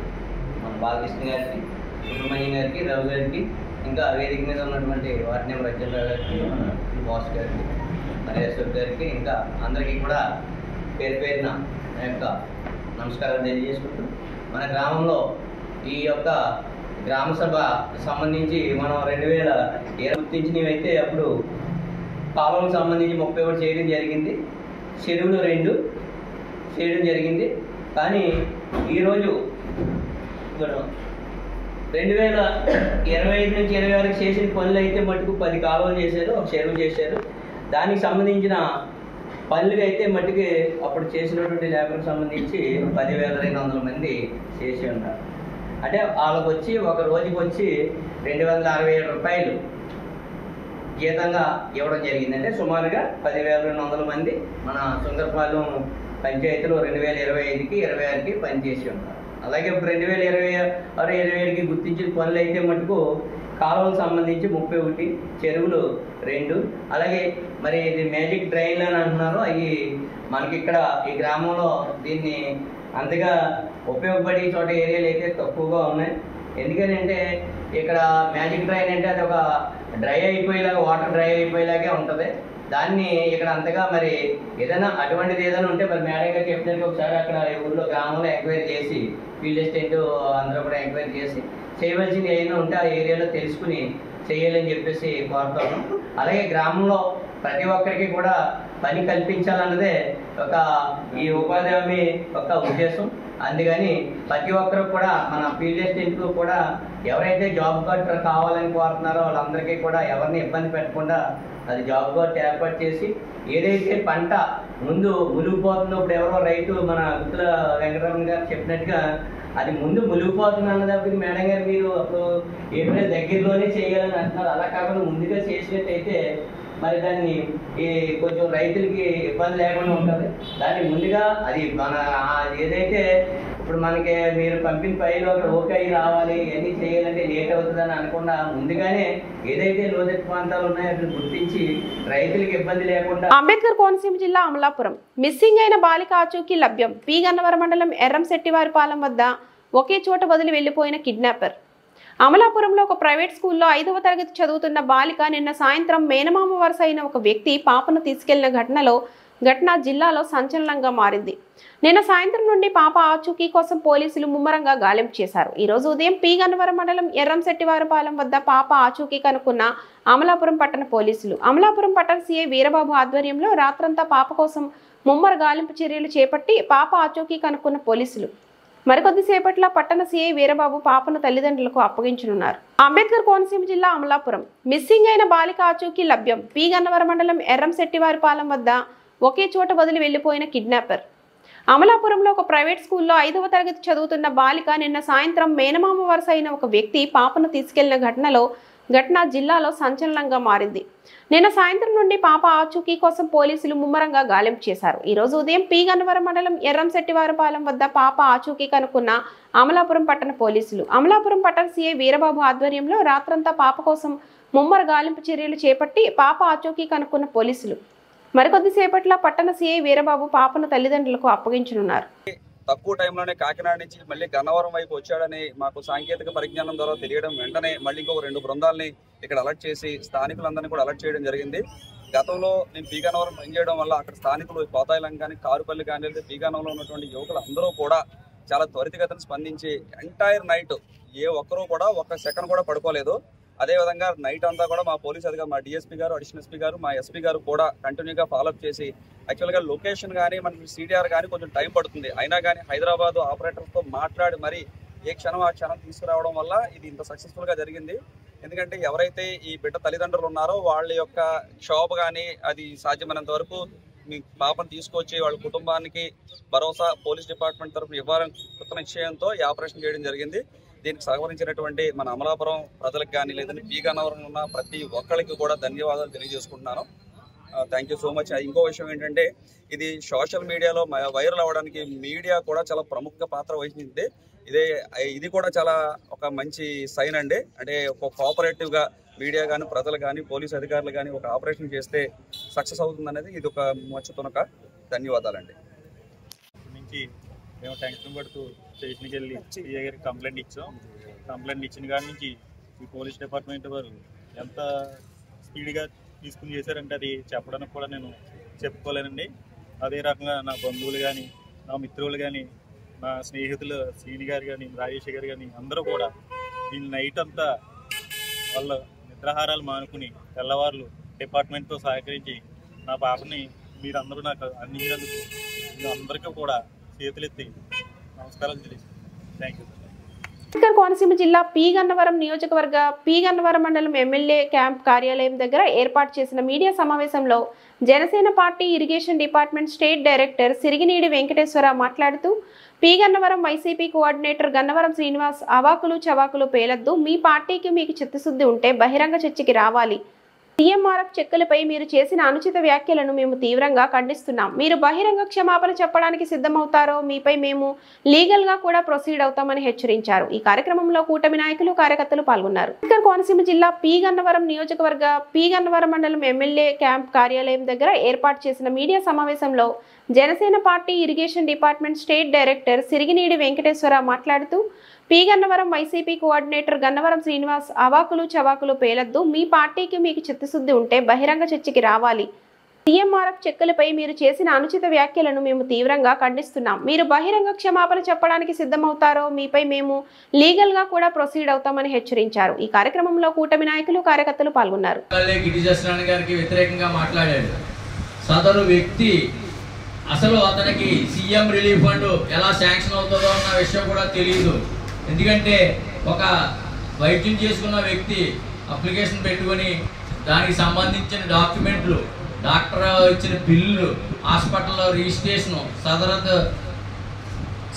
మన బాలకృష్ణ గారికి, సుబ్రహ్మణ్యం గారికి, రావు గారికి, ఇంకా వేదిక మీద ఉన్నటువంటి వార్డు నెంబర్ అర్జునరావు గారికి, మన బాస్ గారికి హరీశ్వర్ గారికి ఇంకా అందరికీ కూడా పేరు పేరున నా యొక్క నమస్కారాలు తెలియజేసుకుంటూ మన గ్రామంలో ఈ యొక్క గ్రామ సభ సంబంధించి మనం 2020 గుర్తించినవి అయితే అప్పుడు కాలువలకు సంబంధించి 31 చేయడం జరిగింది, చెరువులు 2 చేయడం జరిగింది. కానీ ఈరోజు 2025 నుంచి 26కి చేసిన పనులు అయితే మటుకు 10 కాలువలు చేశారు, ఒక చెరువు చేశారు. దానికి సంబంధించిన పనులకి అయితే మట్టుకి అప్పుడు చేసినటువంటి లేబర్కి సంబంధించి 10,200 మంది చేసి ఉన్నారు. అంటే వాళ్ళకి వచ్చి ఒక రోజుకి వచ్చి 267 రూపాయలు జీతంగా ఇవ్వడం జరిగింది. అంటే సుమారుగా 10,200 మంది మన సుందరపాలెం పంచాయతీలో 2025కి 26కి పనిచేసి ఉన్నారు. అలాగే ఇప్పుడు 2026-27కి గుర్తించిన పనులు అయితే మటుకు కాలువలకు సంబంధించి 31, చెరువులు 2, అలాగే మరి ఇది మ్యాజిక్ డ్రైన్లు అని అంటున్నారు. అవి మనకి ఇక్కడ ఈ గ్రామంలో దీన్ని అంతగా ఉపయోగపడే చోట ఏరియాలు అయితే తక్కువగా ఉన్నాయి. ఎందుకంటే ఇక్కడ మ్యాజిక్ డ్రైన్ అంటే అది ఒక డ్రై అయిపోయేలాగా, వాటర్ డ్రై అయిపోయేలాగే ఉంటుంది. దాన్ని ఇక్కడ అంతగా మరి ఏదైనా అటువంటిది ఏదైనా ఉంటే మరి మేడం గారు చెప్పినట్టు ఒకసారి అక్కడ ఊళ్ళో గ్రామంలో ఎంక్వైరీ చేసి ఫీల్డ్ అసిస్టెంట్ అందరూ కూడా ఎంక్వైరీ చేసి చేయవలసింది ఏదైనా ఉంటే ఆ ఏరియాలో తెలుసుకుని చేయాలని చెప్పేసి కోరుతాను. అలాగే గ్రామంలో ప్రతి ఒక్కరికి కూడా పని కల్పించాలన్నదే ఒక ఈ ఉపాధి హామీ ఒక ఉద్దేశం. అందుకని ప్రతి ఒక్కరు కూడా మన ఫీల్డ్ అసిస్టెంట్ కూడా ఎవరైతే జాబ్ కార్డు కావాలని కోరుతున్నారో వాళ్ళందరికీ కూడా ఎవరిని ఇబ్బంది పెట్టకుండా అది జాబ్ కార్డు ఏర్పాటు చేసి ఏదైతే పంట ముందు మునిగిపోతుందో, ఇప్పుడు ఎవరో రైతు మన గుత్తుల వెంకటరమణ గారు చెప్పినట్టుగా అది ముందు మునిగిపోతుంది అన్నదప్పటికి మేడం గారు మీరు అప్పుడు ఏప్రిల్ దగ్గరలోనే చేయాలని అంటున్నారు. అలా కాకుండా ముందుగా చేసినట్టయితే మరి దాన్ని కొంచెం రైతులకి ఇబ్బంది లేకుండా ఉంటుంది. దాన్ని ముందుగా అది మన ఏదైతే ఇప్పుడు మనకి మీరు పంపిన ఫైల్ ఒకటి ఓకే అయ్యి రావాలి, ఇవన్నీ చేయాలంటే లేట్ అవుతుందని అనకుండా ముందుగానే ఏదైతే లోతట్టు ప్రాంతాలు ఉన్నాయో అట్లా గుర్తించి రైతులకు ఇబ్బంది లేకుండా. అంబేద్కర్ కోనసీమ జిల్లా అమలాపురం మిస్సింగ్ అయిన బాలిక ఆచూకీ లభ్యం. పి గన్నవరం మండలం ఎర్రంశెట్టివారిపాలెం వద్ద ఒకే చోట వదిలి వెళ్లిపోయిన కిడ్నాపర్. అమలాపురంలో ఒక ప్రైవేట్ స్కూల్లో 5వ తరగతి చదువుతున్న బాలిక నిన్న సాయంత్రం మేనమామ వరుస అయిన ఒక వ్యక్తి పాపను తీసుకెళ్లిన ఘటన జిల్లాలో సంచలనంగా మారింది. నిన్న సాయంత్రం నుండి పాప ఆచూకీ కోసం పోలీసులు ముమ్మరంగా గాలింపు చేశారు. ఈ రోజు ఉదయం పి గన్నవరం మండలం ఎర్రంశెట్టివారిపాలెం వద్ద పాప ఆచూకీ కనుక్కున్న అమలాపురం పట్టణ పోలీసులు. అమలాపురం పట్టణ సిఐ వీరబాబు ఆధ్వర్యంలో రాత్రంతా పాప కోసం ముమ్మర గాలింపు చర్యలు చేపట్టి పాప ఆచూకీ కనుక్కున్న పోలీసులు మరికొద్దిసేపట్లో పట్టణ సిఐ వీరబాబు పాపను తల్లిదండ్రులకు అప్పగించనున్నారు. అంబేద్కర్ కోనసీమ జిల్లా అమలాపురం మిస్సింగ్ అయిన బాలిక ఆచూకీ లభ్యం. పి గన్నవరం మండలం ఎర్రంశెట్టివారిపాలెం వద్ద ఒకే చోట వదిలి వెళ్లిపోయిన కిడ్నాపర్. అమలాపురంలో ఒక ప్రైవేట్ స్కూల్లో 5వ తరగతి చదువుతున్న బాలిక నిన్న సాయంత్రం మేనమామ వరుస అయిన ఒక వ్యక్తి పాపను తీసుకెళ్లిన ఘటన జిల్లాలో సంచలనంగా మారింది. నిన్న సాయంత్రం నుండి పాప ఆచూకీ కోసం పోలీసులు ముమ్మరంగా గాలింపు చేశారు. ఈ రోజు ఉదయం పి గన్నవరం మండలం ఎర్రంశెట్టివారిపాలెం వద్ద పాప ఆచూకీ కనుక్కున్న అమలాపురం పట్టణ పోలీసులు. అమలాపురం పట్టణ సిఐ వీరబాబు ఆధ్వర్యంలో రాత్రంతా పాప కోసం ముమ్మర గాలింపు చర్యలు చేపట్టి పాప ఆచూకీ కనుక్కున్న పోలీసులు మరికొద్దిసేపట్లో పట్టణ సిఐ వీరబాబు పాపను తల్లిదండ్రులకు అప్పగించనున్నారు. తక్కువ టైంలోనే కాకినాడ నుంచి మళ్ళీ గన్నవరం వైపు వచ్చాడని మాకు సాంకేతిక పరిజ్ఞానం ద్వారా తెలియడం వెంటనే మళ్ళీ ఇంకొక 2 బృందాలని ఇక్కడ అలర్ట్ చేసి స్థానికులందరినీ కూడా అలర్ట్ చేయడం జరిగింది. గతంలో నేను పి గన్నవరం పనిచేయడం వల్ల అక్కడ స్థానికులు పోతాయిలం కానీ కారుపల్లి కానీ లేదా పి గన్నవరంలో ఉన్నటువంటి యువకులు అందరూ కూడా చాలా త్వరితగతిని స్పందించి ఎంటైర్ నైట్ ఏ ఒక్కరూ కూడా ఒక్క సెకండ్ కూడా పడుకోలేదు. అదేవిధంగా నైట్ అంతా కూడా మా పోలీస్ అధికారులు, మా డిఎస్పీ గారు, అడిషనల్ ఎస్పీ గారు, మా ఎస్పీ గారు కూడా కంటిన్యూగా ఫాలోఅప్ చేసి యాక్చువల్గా లొకేషన్ కానీ మనకి సిడిఆర్ కానీ కొంచెం టైం పడుతుంది. అయినా కానీ హైదరాబాద్ ఆపరేటర్స్తో మాట్లాడి మరి ఏ క్షణం ఆ క్షణం తీసుకురావడం వల్ల ఇది ఇంత సక్సెస్ఫుల్గా జరిగింది. ఎందుకంటే ఎవరైతే ఈ బిడ్డ తల్లిదండ్రులు ఉన్నారో వాళ్ళ యొక్క క్షోభ కానీ అది సాధ్యమైనంత వరకు మీ పాపను తీసుకొచ్చి వాళ్ళ కుటుంబానికి భరోసా పోలీస్ డిపార్ట్మెంట్ తరఫున ఇవ్వాలని కృత నిశ్చయంతో ఈ ఆపరేషన్ చేయడం జరిగింది. దీనికి సహకరించినటువంటి మన అమలాపురం ప్రజలకు కానీ లేదంటే పి గన్నవరం ఉన్న ప్రతి ఒక్కరికి కూడా ధన్యవాదాలు తెలియజేసుకుంటున్నాను. Thank you so much. ఇంకో విషయం ఏంటంటే ఇది సోషల్ మీడియాలో వైరల్ అవ్వడానికి మీడియా కూడా చాలా ప్రముఖ పాత్ర వహించింది. ఇది కూడా చాలా ఒక మంచి సైన్ అండి. అంటే ఒక కోఆపరేటివ్గా మీడియా కానీ ప్రజలు కానీ పోలీస్ అధికారులు కానీ ఒక ఆపరేషన్ చేస్తే సక్సెస్ అవుతుంది అనేది ఇది ఒక మంచి తునక. ధన్యవాదాలండి. మేము టెన్షన్ పడుతూ స్టేషన్కి వెళ్ళి సిఐ గారికి కంప్లైంట్ ఇచ్చాం. కంప్లైంట్ ఇచ్చిన కాడి నుంచి ఈ పోలీస్ డిపార్ట్మెంట్ వారు ఎంత స్పీడ్గా తీసుకుని చేశారంటే అది చెప్పడానికి కూడా నేను చెప్పుకోలేనండి. అదే రకంగా నా బంధువులు కానీ, నా మిత్రులు కానీ, నా స్నేహితులు శ్రీని గారు కానీ, రాజేష్ గారు కానీ అందరూ కూడా దీన్ని నైట్ అంతా వాళ్ళ నిద్రాహారాలు మానుకుని తెల్లవారులు డిపార్ట్మెంట్తో సహకరించి నా పాపని మీరందరూ నాకు అందించినందుకు అందరికీ కూడా చేతులెత్తి నమస్కారాలు తెలియజేస్తాను. Thank you. అంబేద్కర్ కోనసీమ జిల్లా పి గన్నవరం నియోజకవర్గ పి గన్నవరం మండలం ఎమ్మెల్యే క్యాంప్ కార్యాలయం దగ్గర ఏర్పాటు చేసిన మీడియా సమావేశంలో Janasena party irrigation department state director Sirigineedi Venkateswara మాట్లాడుతూ P Gannavaram YCP coordinator Gannavaram Srinivas అవాకులు చవాకులు పేలద్దు, మీ పార్టీకి మీకు చిత్తశుద్ధి ఉంటే బహిరంగ చర్చకి రావాలి. సీఎంఆర్ఎఫ్ చెక్కులపై మీరు చేసిన అనుచిత వ్యాఖ్యలను మేము తీవ్రంగా ఖండిస్తున్నాం. మీరు బహిరంగ క్షమాపణ చెప్పడానికి సిద్ధమవుతారో మీపై మేము లీగల్ గా కూడా ప్రొసీడ్ అవుతామని హెచ్చరించారు. ఈ కార్యక్రమంలో కూటమి నాయకులు కార్యకర్తలు పాల్గొన్నారు. అంబేద్కర్ కోనసీమ జిల్లా పి గన్నవరం నియోజకవర్గ పి గన్నవరం మండలం ఎమ్మెల్యే క్యాంప్ కార్యాలయం దగ్గర ఏర్పాటు చేసిన మీడియా సమావేశంలో Janasena party irrigation department state director Sirigineedi Venkateswara మాట్లాడుతూ P Gannavaram YCP coordinator Gannavaram Srinivas అవాకులు చవాకులు పేలద్దు, మీ పార్టీకి మీకు చిత్తశుద్ధి ఉంటే బహిరంగ చర్చకి రావాలి. సీఎంఆర్ఎఫ్ చెక్కులపై మీరు చేసిన అనుచిత వ్యాఖ్యలను మేము తీవ్రంగా ఖండిస్తున్నాం. మీరు బహిరంగ క్షమాపణ చెప్పడానికి సిద్ధమవుతారో మీపై మేము లీగల్ గా కూడా ప్రొసీడ్ అవుతామని హెచ్చరించారు. ఈ కార్యక్రమంలో కూటమి నాయకులు కార్యకర్తలు పాల్గొన్నారు. వ్యతిరేకంగా మాట్లాడాడు. సదరు వ్యక్తి అసలు అతనికి సీఎం రిలీఫ్ ఫండ్ ఎలా శాంక్షన్ అవుతుందో అన్న విషయం కూడా తెలియదు. ఎందుకంటే ఒక వైద్యం చేసుకున్న వ్యక్తి అప్లికేషన్ పెట్టుకొని దానికి సంబంధించిన డాక్యుమెంట్లు, డాక్టర్ ఇచ్చిన బిల్లు, హాస్పిటల్లో రిజిస్ట్రేషను, సదరత్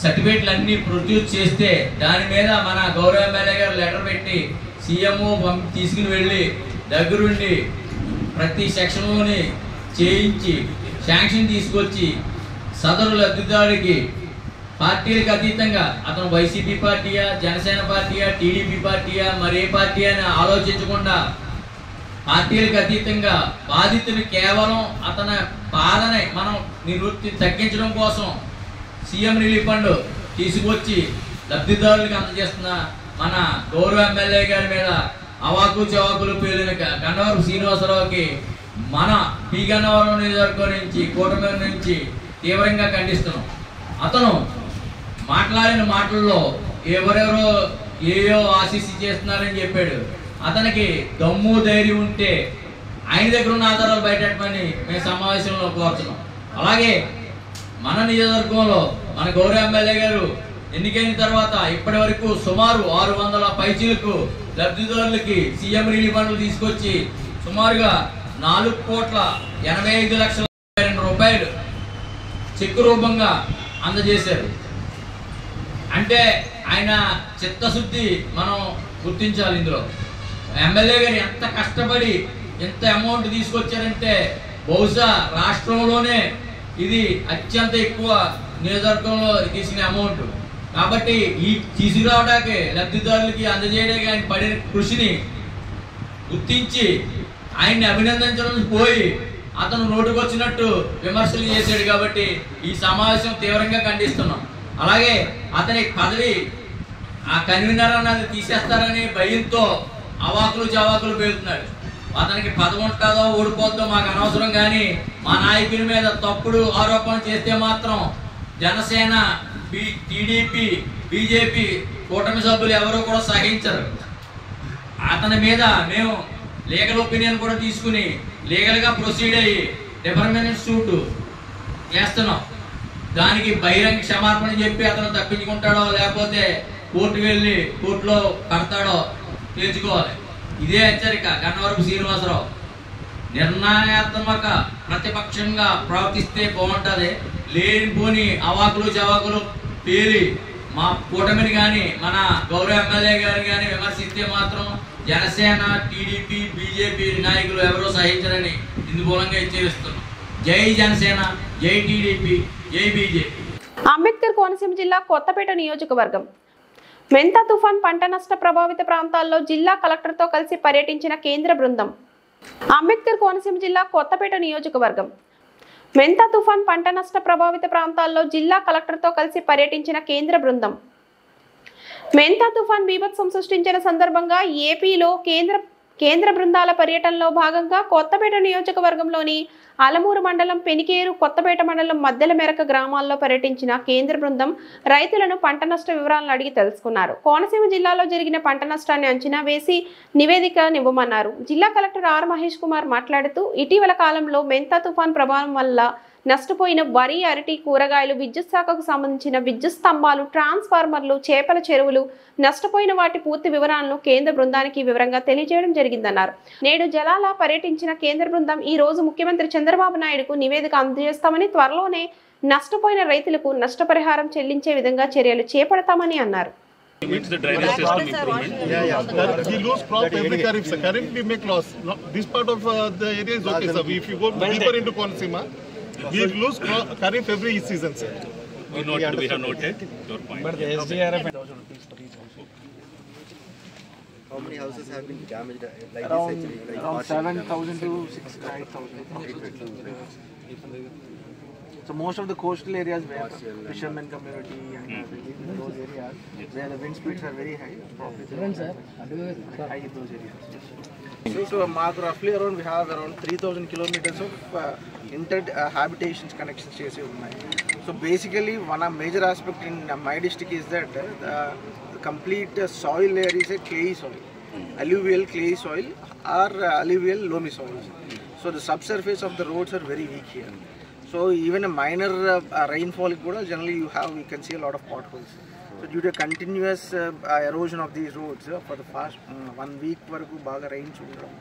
సర్టిఫికేట్లు అన్నీ ప్రొడ్యూస్ చేస్తే దాని మీద మన గౌరవ ఎమ్మెల్యే గారు లెటర్ పెట్టి సీఎంఓ తీసుకుని వెళ్ళి దగ్గరుండి ప్రతి సెక్షన్లోని చేయించి శాంక్షన్ తీసుకొచ్చి సదరు లబ్ధిదారుడికి పార్టీలకు అతీతంగా అతను వైసీపీ పార్టీయా, జనసేన పార్టీయా, టీడీపీ పార్టీయా, మరే పార్టీ అని ఆలోచించకుండా పార్టీలకు అతీతంగా బాధితులు కేవలం అతని బాధని మనం తగ్గించడం కోసం సీఎం రిలీఫ్ ఫండ్ తీసుకొచ్చి లబ్ధిదారులకు అందజేస్తున్న మన గౌరవ ఎమ్మెల్యే గారి మీద అవాకు చవాకులు పేలిన గన్నవరం శ్రీనివాసరావుకి మన పి గన్నవరం నియోజకవర్గం నుంచి కూటమి నుంచి తీవ్రంగా ఖండిస్తున్నాం. అతను మాట్లాడిన మాటల్లో ఎవరెవరో ఏయో ఆశీస్సు చేస్తున్నారని చెప్పాడు. అతనికి దమ్ము ధైర్యం ఉంటే ఆయన దగ్గర ఉన్న ఆధారాలు బయటపెట్టమని మేము సమావేశంలో కోరుతున్నాం. అలాగే మన నియోజకవర్గంలో మన గౌరవ ఎమ్మెల్యే గారు ఎన్నికైన తర్వాత ఇప్పటి వరకు సుమారు 600 పైచీలకు లబ్ధిదారులకి సీఎం రిలీఫ్ ఫండ్లు తీసుకొచ్చి సుమారుగా 4,85,00,000 రూపాయలు చెక్కు రూపంగా అందజేశారు. అంటే ఆయన చిత్తశుద్ధి మనం గుర్తించాలి. ఇందులో ఎమ్మెల్యే గారు ఎంత కష్టపడి ఎంత అమౌంట్ తీసుకొచ్చారంటే బహుశా రాష్ట్రంలోనే ఇది అత్యంత ఎక్కువ నియోజకవర్గంలో తీసిన అమౌంట్. కాబట్టి ఈ తీసుకురావడానికి లబ్ధిదారులకి అందజేయడానికి ఆయన పడిన కృషిని గుర్తించి ఆయన్ని అభినందించడం పోయి అతను నోటుకొచ్చినట్టు విమర్శలు చేశాడు. కాబట్టి ఈ సమావేశం తీవ్రంగా ఖండిస్తున్నాం. అలాగే అతని పదవి ఆ కన్వీనర్ అన్నది తీసేస్తారని భయంతో అవాకులు చవాకులు పేలుతున్నాడు. అతనికి పదవి ఉంటుందో ఓడిపోద్దో మాకు అనవసరం, కానీ మా నాయకుని మీద తప్పుడు ఆరోపణలు చేస్తే మాత్రం జనసేన, టీడీపీ, బీజేపీ కూటమి సభ్యులు ఎవరూ కూడా సహించరు. అతని మీద మేము లీగల్ ఒపీనియన్ కూడా తీసుకుని లీగల్గా ప్రొసీడ్ అయ్యి డిఫర్మెంట్ సూట్ చేస్తున్నాం. దానికి బహిరంగ క్షమాపణ చెప్పి అతను తప్పించుకుంటాడో లేకపోతే కోర్టుకు వెళ్ళి కోర్టులో కడతాడో తేల్చుకోవాలి. ఇదే హెచ్చరిక. గన్నవరపు శ్రీనివాసరావు నిర్ణయాత్మక ప్రతిపక్షంగా ప్రవర్తిస్తే బాగుంటుంది. లేనిపోని అవాకులు చవాకులు పేలి మా కూటమిని కానీ మన గౌరవ ఎమ్మెల్యే గారిని కానీ విమర్శిస్తే మాత్రం జనసేన, టీడీపీ, బీజేపీ నాయకులు ఎవరో సహించరని ఇందు మూలంగా హెచ్చరిస్తున్నాం. జై జనసేన, జై టీడీపీ, జై బీజేపీ. అంబేద్కర్ కోనసీమ జిల్లా కొత్తపేట నియోజకవర్గం మెంతా తుఫాన్ పంట నష్ట ప్రభావిత ప్రాంతాల్లో జిల్లా కలెక్టర్తో కలిసి పర్యటించిన కేంద్ర బృందం. అంబేద్కర్ కోనసీమ జిల్లా కొత్తపేట నియోజకవర్గం మెంతా తుఫాన్ పంట నష్ట ప్రభావిత ప్రాంతాల్లో జిల్లా కలెక్టర్తో కలిసి పర్యటించిన కేంద్ర బృందం. మెంతా తుఫాన్ బీభత్సం సృష్టించిన సందర్భంగా ఏపీలో కేంద్ర బృందాల పర్యటనలో భాగంగా కొత్తపేట నియోజకవర్గంలోని అలమూరు మండలం పెనికేరు, కొత్తపేట మండలం మద్దెల మేరక గ్రామాల్లో పర్యటించిన కేంద్ర బృందం రైతులను పంట నష్ట వివరాలను అడిగి తెలుసుకున్నారు. కోనసీమ జిల్లాలో జరిగిన పంట నష్టాన్ని అంచనా వేసి నివేదికనివ్వమన్నారు. జిల్లా కలెక్టర్ ఆర్ మహేష్ కుమార్ మాట్లాడుతూ ఇటీవల కాలంలో మెంతా తుఫాన్ ప్రభావం వల్ల నష్టపోయిన వరి, అరటి, కూరగాయలు, విద్యుత్ శాఖకు సంబంధించిన విద్యుత్ స్తంభాలు, ట్రాన్స్ఫార్మర్లు, చేపల చెరువులు నష్టపోయిన వాటి పూర్తి వివరాలను కేంద్ర బృందానికి వివరంగా తెలియజేయడం జరిగిందన్నారు. నేడు జలాల పర్యటించిన కేంద్ర బృందం ఈ రోజు ముఖ్యమంత్రి చంద్రబాబు నాయుడుకు నివేదిక అందజేస్తామని, త్వరలోనే నష్టపోయిన రైతులకు నష్టపరిహారం చెల్లించే విధంగా చర్యలు చేపడతామని అన్నారు. It's the drainage system improvement. We lose crop every kharif. Kharif we make loss. This part of the area is okay, sir. If you go deeper into Konaseema, we lose kharif every season, sir. We have noted your point. But the SDRF ₹1,000 for each house. How many houses have been damaged? Like around 7,000 to 8,000. So most of the coastal areas where fishermen community and those areas where the wind speeds are very high, high in those areas. So roughly around we have around 3,000 kilometers of inter-habitations connections chesi unnai. So basically one major aspect in my district is that the complete soil layer is a clayey soil, alluvial clayey soil or alluvial loamy soil. So the subsurface of the roads are very weak here. So even a minor rainfall, generally you can see a lot of potholes. So due to continuous erosion of these roads for the past 1 week, baga rains undram.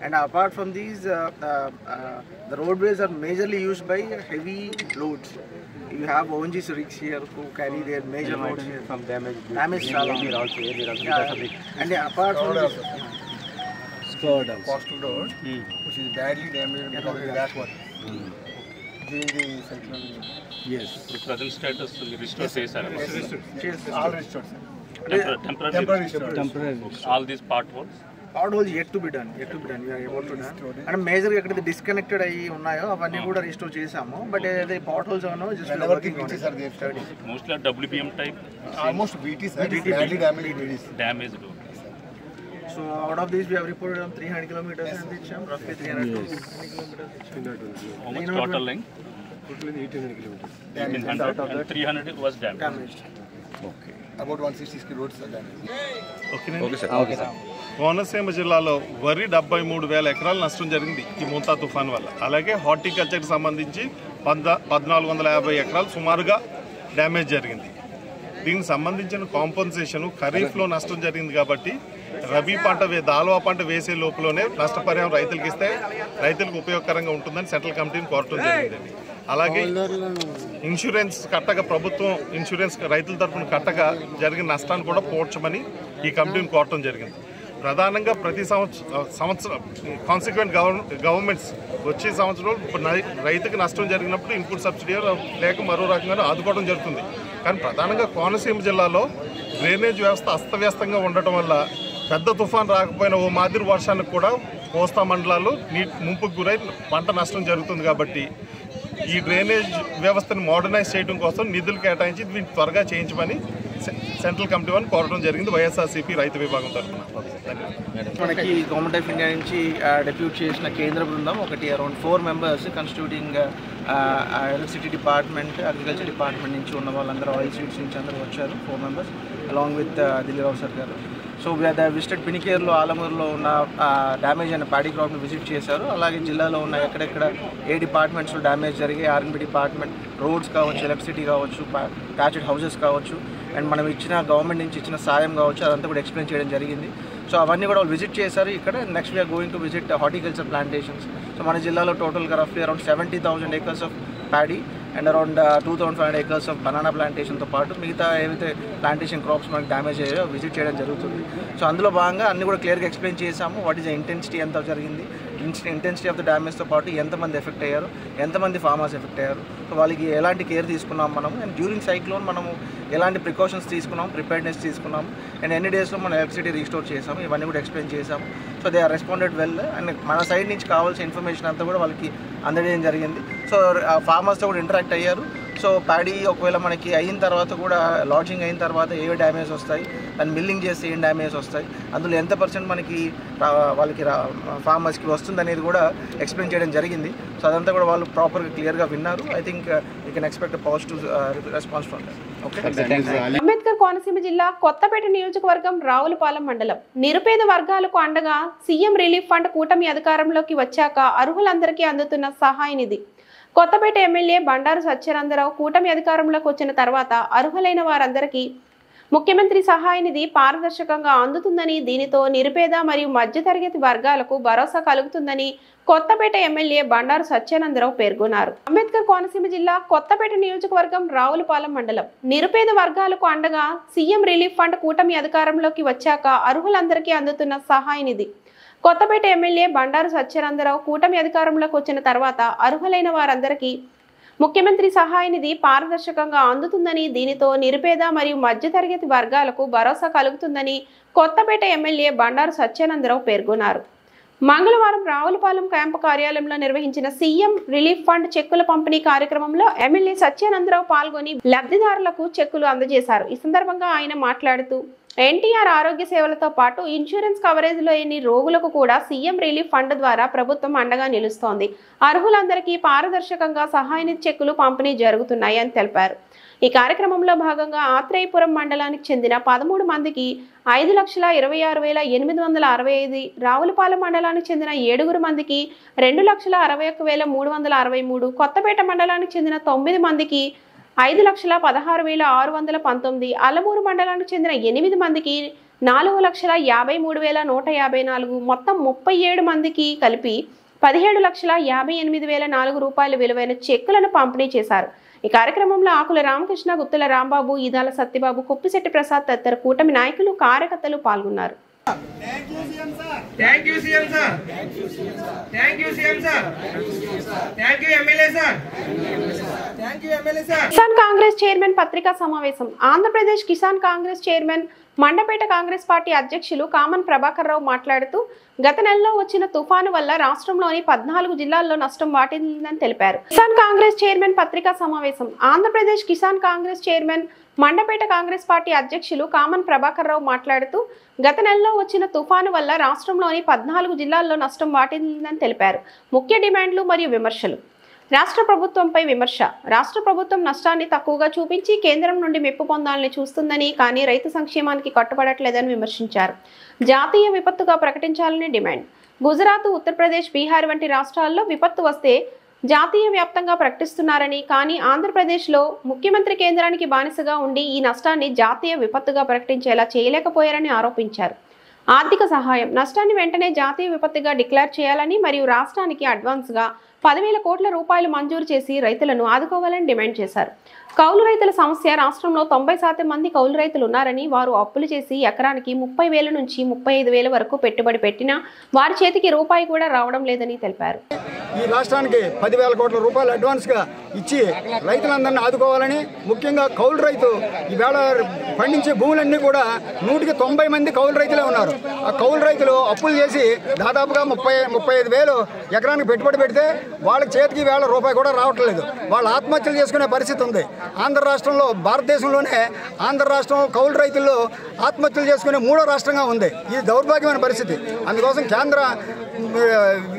And apart from these, the roadways are majorly used by heavy loads. You have ONGC rigs here who carry their major loads here. From damage and apart from this, coastal road, which is badly damaged because of the last one. During the cyclone. Yes. The present status restore చేశారు. all restored, sir. Temporary. All these potholes. Potholes yet to be done. We are about to done. And major ekkada disconnected ayi unnayo avanni kuda restore chesamu. But the potholes are now just working on it. Are there studies? Mostly WBM type. Almost VT, sir. Badly damaged. So out of these we have reported on 300 kilometers and reached roughly 300 kilometers. How much total length? Totally 1,800 kilometers. 1,800 and 300 was damaged. Okay. About 160 roads are damaged. Okay, sir. Konaseema జిల్లాలో వరి 73,000 ఎకరాలు నష్టం జరిగింది ఈ మోంతా తుఫాన్ వల్ల. అలాగే హార్టికల్చర్కి సంబంధించి 1,450 ఎకరాలు సుమారుగా డ్యామేజ్ జరిగింది. దీనికి సంబంధించిన కాంపన్సేషన్ ఖరీఫ్లో నష్టం జరిగింది కాబట్టి రబీ పంట దాల్వా పంట వేసే లోపలనే నష్టపరిహారం రైతులకు ఇస్తే రైతులకు ఉపయోగకరంగా ఉంటుందని సెంట్రల్ కమిటీని కోరటం జరిగిందండి. అలాగే ఇన్సూరెన్స్ కట్టగా ప్రభుత్వం ఇన్సూరెన్స్ రైతుల తరఫున కట్టగా జరిగిన నష్టాన్ని కూడా పోడ్చమని ఈ కమిటీని కోరటం జరిగింది. ప్రధానంగా ప్రతి సంవత్సరం కాన్సిక్వెంట్ గవర్నమెంట్స్ వచ్చే సంవత్సరం రైతుకి నష్టం జరిగినప్పుడు ఇన్పుట్ సబ్సిడీ లేక మరో రకంగా ఆదుకోవడం జరుగుతుంది. కానీ ప్రధానంగా కోనసీమ జిల్లాలో డ్రైనేజ్ వ్యవస్థ అస్తవ్యస్తంగా ఉండటం వల్ల పెద్ద తుఫాన్ రాకపోయినా ఓ మాదిరి వర్షానికి కూడా కోస్తా మండలాల్లో ముంపుకు గురై పంట నష్టం జరుగుతుంది. కాబట్టి ఈ డ్రైనేజ్ వ్యవస్థను మోడర్నైజ్ చేయడం కోసం నిధులు కేటాయించి వీటిని త్వరగా చేయించమని సెంట్రల్ కమిటీ వారిని కోరడం జరిగింది వైఎస్ఆర్సీపీ రైతు విభాగం తరఫున. మనకి గవర్నమెంట్ ఆఫ్ ఇండియా నుంచి డెప్యూట్ చేసిన కేంద్ర బృందం ఒకటి around 4 members constituting electricity department, agriculture department నుంచి ఉన్న వాళ్ళందరూ ఆయిల్ సీడ్స్ నుంచి అందరూ వచ్చారు 4 members అలాంగ్ విత్ దిలీరావు సార్ గారు. సో విజిటెడ్ పినికేర్లో, ఆలమూరులో ఉన్న డ్యామేజ్ అయిన ప్యాడీ క్రాప్ని విజిట్ చేశారు. అలాగే జిల్లాలో ఉన్న ఎక్కడెక్కడ ఏ డిపార్ట్మెంట్స్లో డ్యామేజ్ జరిగి ఆర్ఎన్బి డిపార్ట్మెంట్, రోడ్స్ కావచ్చు, ఎలక్ట్రిసిటీ కావచ్చు, ప్యాచెడ్ హౌసెస్ కావచ్చు, అండ్ మనం ఇచ్చిన గవర్నమెంట్ నుంచి ఇచ్చిన సాయం కావచ్చు, అదంతా కూడా ఎక్స్ప్లెయిన్ చేయడం జరిగింది. సో అవన్నీ కూడా వాళ్ళు విజిట్ చేశారు. ఇక్కడ next we're going to visit horticulture plantations. So మన జిల్లాలో టోటల్గా రఫ్లీ around 70,000 acres of paddy and around 2,500 acres of banana ప్లాంటేషన్తో పాటు మిగతా ఏవైతే ప్లాంటేషన్ క్రాప్స్ మనకి డ్యామేజ్ అయ్యాయో విజిట్ చేయడం జరుగుతుంది. సో అందులో భాగంగా అన్ని కూడా క్లియర్గా ఎక్స్ప్లెయిన్ చేశాము. వాట్ ఈస్ ద ఇంటెన్సిటీ ఎంత జరిగింది, ఇంటెన్సిటీ ఆఫ్ ద డ్యామేజ్తో పాటు ఎంతమంది ఎఫెక్ట్ అయ్యారు, ఎంతమంది ఫార్మర్స్ ఎఫెక్ట్ అయ్యారు, సో వాళ్ళకి ఎలాంటి కేర్ తీసుకున్నాం మనము, అండ్ డ్యూరింగ్ సైక్లోన్ మనము ఎలాంటి ప్రికాషన్స్ తీసుకున్నాం, ప్రిపేర్నెస్ తీసుకున్నాం, అండ్ ఎన్ని డేస్లో మనం ఎలక్ట్రిసిటీ రీస్టోర్ చేసాము, ఇవన్నీ కూడా ఎక్స్ప్లెయిన్ చేసాము. So they are responded well. And మన సైడ్ నుంచి కావాల్సిన ఇన్ఫర్మేషన్ అంతా కూడా వాళ్ళకి అందజేయడం జరిగింది. సో ఫార్మర్స్తో కూడా ఇంటరాక్ట్ అయ్యారు. సో ప్యాడీ ఒకవేళ మనకి అయిన తర్వాత కూడా లాడ్జింగ్ అయిన తర్వాత ఏ డ్యామేజ్ వస్తాయి, దాన్ని మిల్లింగ్ చేస్తే ఏం డ్యామేజ్ వస్తాయి, అందులో ఎంత పర్సెంట్ మనకి వాళ్ళకి ఫార్మర్స్కి వస్తుంది అనేది కూడా ఎక్స్ప్లెయిన్ చేయడం జరిగింది. సో అదంతా కూడా వాళ్ళు ప్రాపర్గా క్లియర్గా విన్నారు. I think you can expect positive response from that. Ambedkar Konaseema జిల్లా కొత్తపేట నియోజకవర్గం రావులపాలెం మండలం. నిరుపేద వర్గాలకు అండగా సీఎం రిలీఫ్ ఫండ్ కూటమి అధికారంలోకి వచ్చాక అర్హులందరికీ అందుతున్న సహాయ నిధి. కొత్తపేట ఎమ్మెల్యే బండారు సత్యనందరావు కూటమి అధికారంలోకి వచ్చిన తర్వాత అర్హులైన వారందరికీ ముఖ్యమంత్రి సహాయ నిధి పారదర్శకంగా అందుతుందని, దీనితో నిరుపేద మరియు మధ్యతరగతి వర్గాలకు భరోసా కలుగుతుందని కొత్తపేట ఎమ్మెల్యే బండారు సత్యానందరావు పేర్కొన్నారు. అంబేద్కర్ కోనసీమ జిల్లా కొత్తపేట నియోజకవర్గం రావులపాలెం మండలం. నిరుపేద వర్గాలకు అండగా సీఎం రిలీఫ్ ఫండ్ కూటమి అధికారంలోకి వచ్చాక అర్హులందరికీ అందుతున్న సహాయ నిధి. కొత్తపేట ఎమ్మెల్యే బండారు సత్యానందరావు కూటమి అధికారంలోకి వచ్చిన తర్వాత అర్హులైన వారందరికీ ముఖ్యమంత్రి సహాయ నిధి పారదర్శకంగా అందుతుందని, దీనితో నిరుపేద మరియు మధ్యతరగతి వర్గాలకు భరోసా కలుగుతుందని కొత్తపేట ఎమ్మెల్యే బండారు సత్యానందరావు పేర్కొన్నారు. మంగళవారం రావులపాలెం క్యాంపు కార్యాలయంలో నిర్వహించిన సీఎం రిలీఫ్ ఫండ్ చెక్కుల పంపిణీ కార్యక్రమంలో ఎమ్మెల్యే సత్యానందరావు పాల్గొని లబ్ధిదారులకు చెక్కులు అందజేశారు. ఈ సందర్భంగా ఆయన మాట్లాడుతూ ఎన్టీఆర్ ఆరోగ్య సేవలతో పాటు ఇన్సూరెన్స్ కవరేజ్ లేని రోగులకు కూడా సీఎం రిలీఫ్ ఫండ్ ద్వారా ప్రభుత్వం అండగా నిలుస్తోంది. అర్హులందరికీ పారదర్శకంగా సహాయ నిధి చెక్కులు పంపిణీ జరుగుతున్నాయి అని తెలిపారు. ఈ కార్యక్రమంలో భాగంగా ఆత్రేయపురం మండలానికి చెందిన 13 మందికి 5,26,865, రావులపాలెం మండలానికి చెందిన 7 మందికి 2,61,363, కొత్తపేట మండలానికి చెందిన 9 మందికి 5,16,619, అలమూరు మండలానికి చెందిన 8 మందికి 4,53,154, మొత్తం 37 మందికి కలిపి 17,58,004 రూపాయల విలువైన చెక్కులను పంపిణీ చేశారు. ఈ కార్యక్రమంలో ఆకుల రామకృష్ణ, గుత్తుల రాంబాబు, ఈదాల సత్యబాబు, కుప్పిశెట్టి ప్రసాద్ తదితర కూటమి నాయకులు, కార్యకర్తలు పాల్గొన్నారు. కిసాన్ కాంగ్రెస్ చైర్మన్ పత్రికా సమావేశం. ఆంధ్రప్రదేశ్ కిసాన్ కాంగ్రెస్ చైర్మన్, మండపేట కాంగ్రెస్ పార్టీ అధ్యక్షులు కామన్ ప్రభాకర్ రావు మాట్లాడుతూ గత నెలలో వచ్చిన తుఫాను వల్ల రాష్ట్రంలోని 14 జిల్లాల్లో నష్టం వాటిల్లిందని తెలిపారు. కిసాన్ కాంగ్రెస్ చైర్మన్ పత్రికా సమావేశం. ఆంధ్రప్రదేశ్ కిసాన్ కాంగ్రెస్ చైర్మన్, మండపేట కాంగ్రెస్ పార్టీ అధ్యక్షులు కామన్ ప్రభాకర్ రావు మాట్లాడుతూ గత నెలలో వచ్చిన తుఫాను వల్ల రాష్ట్రంలోని 14 జిల్లాల్లో నష్టం వాటిల్లిందని తెలిపారు. ముఖ్య డిమాండ్లు మరియు విమర్శలు. రాష్ట్ర ప్రభుత్వంపై విమర్శ. రాష్ట్ర ప్రభుత్వం నష్టాన్ని తక్కువగా చూపించి కేంద్రం నుండి మెప్పు పొందాలని చూస్తుందని, కానీ రైతు సంక్షేమానికి కట్టుబడట్లేదని విమర్శించారు. జాతీయ విపత్తుగా ప్రకటించాలని డిమాండ్. గుజరాత్, ఉత్తరప్రదేశ్, బీహార్ వంటి రాష్ట్రాల్లో విపత్తు వస్తే జాతీయ వ్యాప్తంగా ప్రకటిస్తున్నారని, కానీ ఆంధ్రప్రదేశ్లో ముఖ్యమంత్రి కేంద్రానికి బానిసగా ఉండి ఈ నష్టాన్ని జాతీయ విపత్తుగా ప్రకటించేలా చేయలేకపోయారని ఆరోపించారు. ఆర్థిక సహాయం. నష్టాన్ని వెంటనే జాతీయ విపత్తుగా డిక్లేర్ చేయాలని మరియు రాష్ట్రానికి అడ్వాన్స్గా 10,000 కోట్ల రూపాయలు మంజూరు చేసి రైతులను ఆదుకోవాలని డిమాండ్ చేశారు. కౌలు రైతుల సమస్య. రాష్ట్రంలో 90% మంది కౌలు రైతులు ఉన్నారని, వారు అప్పులు చేసి ఎకరానికి 30,000 నుంచి 35,000 వరకు పెట్టుబడి పెట్టినా వారి చేతికి రూపాయి కూడా రావడం లేదని తెలిపారు. ఈ రాష్ట్రానికి 10,000 కోట్ల రూపాయలు అడ్వాన్స్గా ఇచ్చి రైతులందరినీ ఆదుకోవాలని, ముఖ్యంగా కౌలు రైతు ఈవేళ పండించే భూములన్నీ కూడా 100కి 90 మంది కౌలు రైతులే ఉన్నారు. ఆ కౌలు రైతులు అప్పులు చేసి దాదాపుగా 35,000 ఎకరానికి పెట్టుబడి పెడితే వాళ్ళ చేతికి వేళ రూపాయి కూడా రావట్లేదు. వాళ్ళు ఆత్మహత్యలు చేసుకునే పరిస్థితి ఉంది. ఆంధ్ర రాష్ట్రంలో, భారతదేశంలోనే ఆంధ్ర రాష్ట్రం కౌలు రైతుల్లో ఆత్మహత్యలు చేసుకునే 3వ రాష్ట్రంగా ఉంది. ఇది దౌర్భాగ్యమైన పరిస్థితి. అందుకోసం కేంద్ర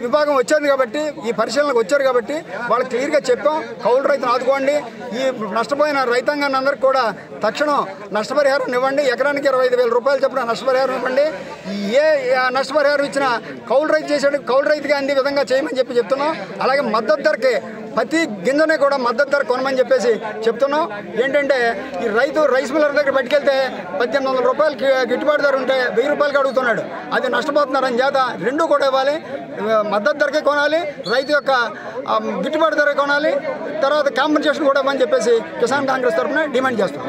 విభాగం వచ్చేది కాబట్టి, ఈ పరిశీలనకు వచ్చారు కాబట్టి వాళ్ళు క్లియర్గా చెప్పాం, కౌలు రైతును ఆదుకోండి, ఈ నష్టపోయిన రైతాంగాన్ని అందరికీ కూడా తక్షణం నష్టపరిహారం ఇవ్వండి, ఎకరానికి 25,000 రూపాయలు చొప్పున నష్టపరిహారం ఇవ్వండి. ఏ నష్టపరిహారం ఇచ్చినా కౌలు రైతు చేసాడు, కౌలు రైతుగా అందే విధంగా చేయమని చెప్తున్నాం. అలాగే మద్దతు ధరకి ప్రతి గింజనే కూడా మద్దతు ధర కొనమని చెప్పేసి చెప్తున్నాం. ఏంటంటే ఈ రైస్ మిల్లర్ దగ్గర పట్టుకెళ్తే 1,800 రూపాయలు గిట్టుబాటు ధర ఉంటే 1,000 రూపాయలకి అడుగుతున్నాడు. అది నష్టపోతున్నారని చేత రెండూ కూడా ఇవ్వాలి. మద్దతు ధరకే కొనాలి, రైతు యొక్క గిట్టుబాటు ధర కొనాలి, తర్వాత కాంపెన్సేషన్ కూడా ఇవ్వని చెప్పేసి కిసాన్ కాంగ్రెస్ తరఫున డిమాండ్ చేస్తున్నాం.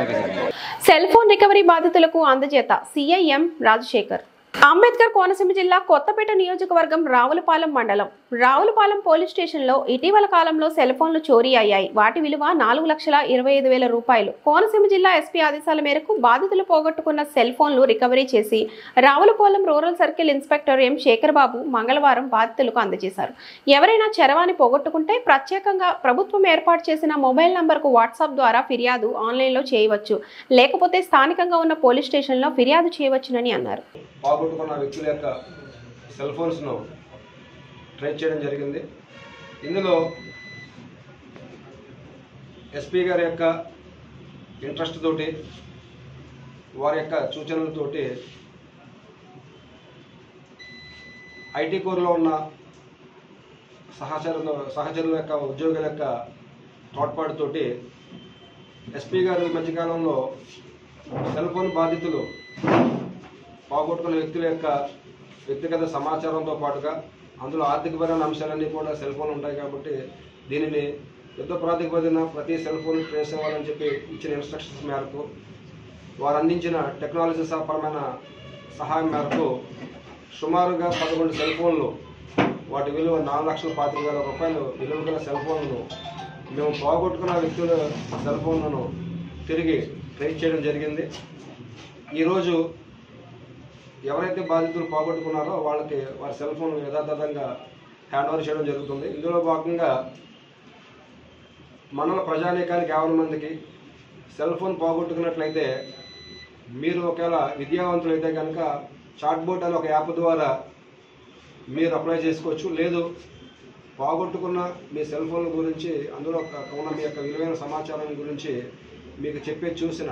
సెల్ ఫోన్ రికవరీ బాధితులకు అందజేత. CIM రాజశేఖర్. అంబేద్కర్ కోనసీమ జిల్లా కొత్తపేట నియోజకవర్గం రావులపాలెం మండలం రావులపాలెం పోలీస్ స్టేషన్లో ఇటీవల కాలంలో సెల్ ఫోన్లు చోరీ అయ్యాయి. వాటి విలువ 4,25,000 రూపాయలు. కోనసీమ జిల్లా ఎస్పీ ఆదేశాల మేరకు బాధితులు పోగొట్టుకున్న సెల్ ఫోన్లు రికవరీ చేసి Ravulapalem rural circle inspector M Sekhar Babu మంగళవారం బాధితులకు అందజేశారు. ఎవరైనా చరవాణి పోగొట్టుకుంటే ప్రత్యేకంగా ప్రభుత్వం ఏర్పాటు చేసిన మొబైల్ నంబర్కు వాట్సాప్ ద్వారా ఫిర్యాదు ఆన్లైన్లో చేయవచ్చు, లేకపోతే స్థానికంగా ఉన్న పోలీస్ స్టేషన్లో ఫిర్యాదు చేయవచ్చునని అన్నారు. పోగొట్టుకున్న వ్యక్తుల యొక్క సెల్ ఫోన్స్ను ట్రేస్ చేయడం జరిగింది. ఇందులో ఎస్పీ గారి యొక్క ఇంట్రెస్ట్ తోటి వారి యొక్క సూచనలతోటి ఐటీ కోర్లో ఉన్న సహచరుల యొక్క ఉద్యోగుల యొక్క తోడ్పాటుతోటి ఎస్పీ గారు ఈ మధ్యకాలంలో సెల్ ఫోన్ బాధితులు పోగొట్టుకున్న వ్యక్తుల యొక్క వ్యక్తిగత సమాచారంతో పాటుగా అందులో ఆర్థికపరమైన అంశాలన్నీ కూడా సెల్ ఫోన్ ఉంటాయి కాబట్టి దీనిని యుద్ధ ప్రాతిపదికన ప్రతి సెల్ ఫోన్ ట్రేస్ అవ్వాలని చెప్పి ఇచ్చిన ఇన్స్ట్రక్షన్స్ మేరకు వారు అందించిన టెక్నాలజీ పరమైన సహాయం మేరకు సుమారుగా 11 సెల్ ఫోన్లు వాటి విలువ 4,25,000 రూపాయలు విలువ గల సెల్ ఫోన్లు మేము పోగొట్టుకున్న వ్యక్తుల సెల్ ఫోన్లను తిరిగి ట్రేస్ చేయడం జరిగింది. ఈరోజు ఎవరైతే బాధితులు పోగొట్టుకున్నారో వాళ్ళకి వారి సెల్ ఫోన్ యథాతథంగా హ్యాండ్ ఓవర్ చేయడం జరుగుతుంది. ఇందులో భాగంగా మండల ప్రజానీకానికి 50 మందికి సెల్ ఫోన్ పోగొట్టుకున్నట్లయితే మీరు ఒకవేళ విద్యావంతులైతే కనుక చాట్ బోట్ అనే ఒక యాప్ ద్వారా మీరు అప్లై చేసుకోవచ్చు. లేదు పోగొట్టుకున్న మీ సెల్ ఫోన్ల గురించి అందులో ఉన్న మీ యొక్క విలువైన సమాచారం గురించి మీకు చెప్పే చూసిన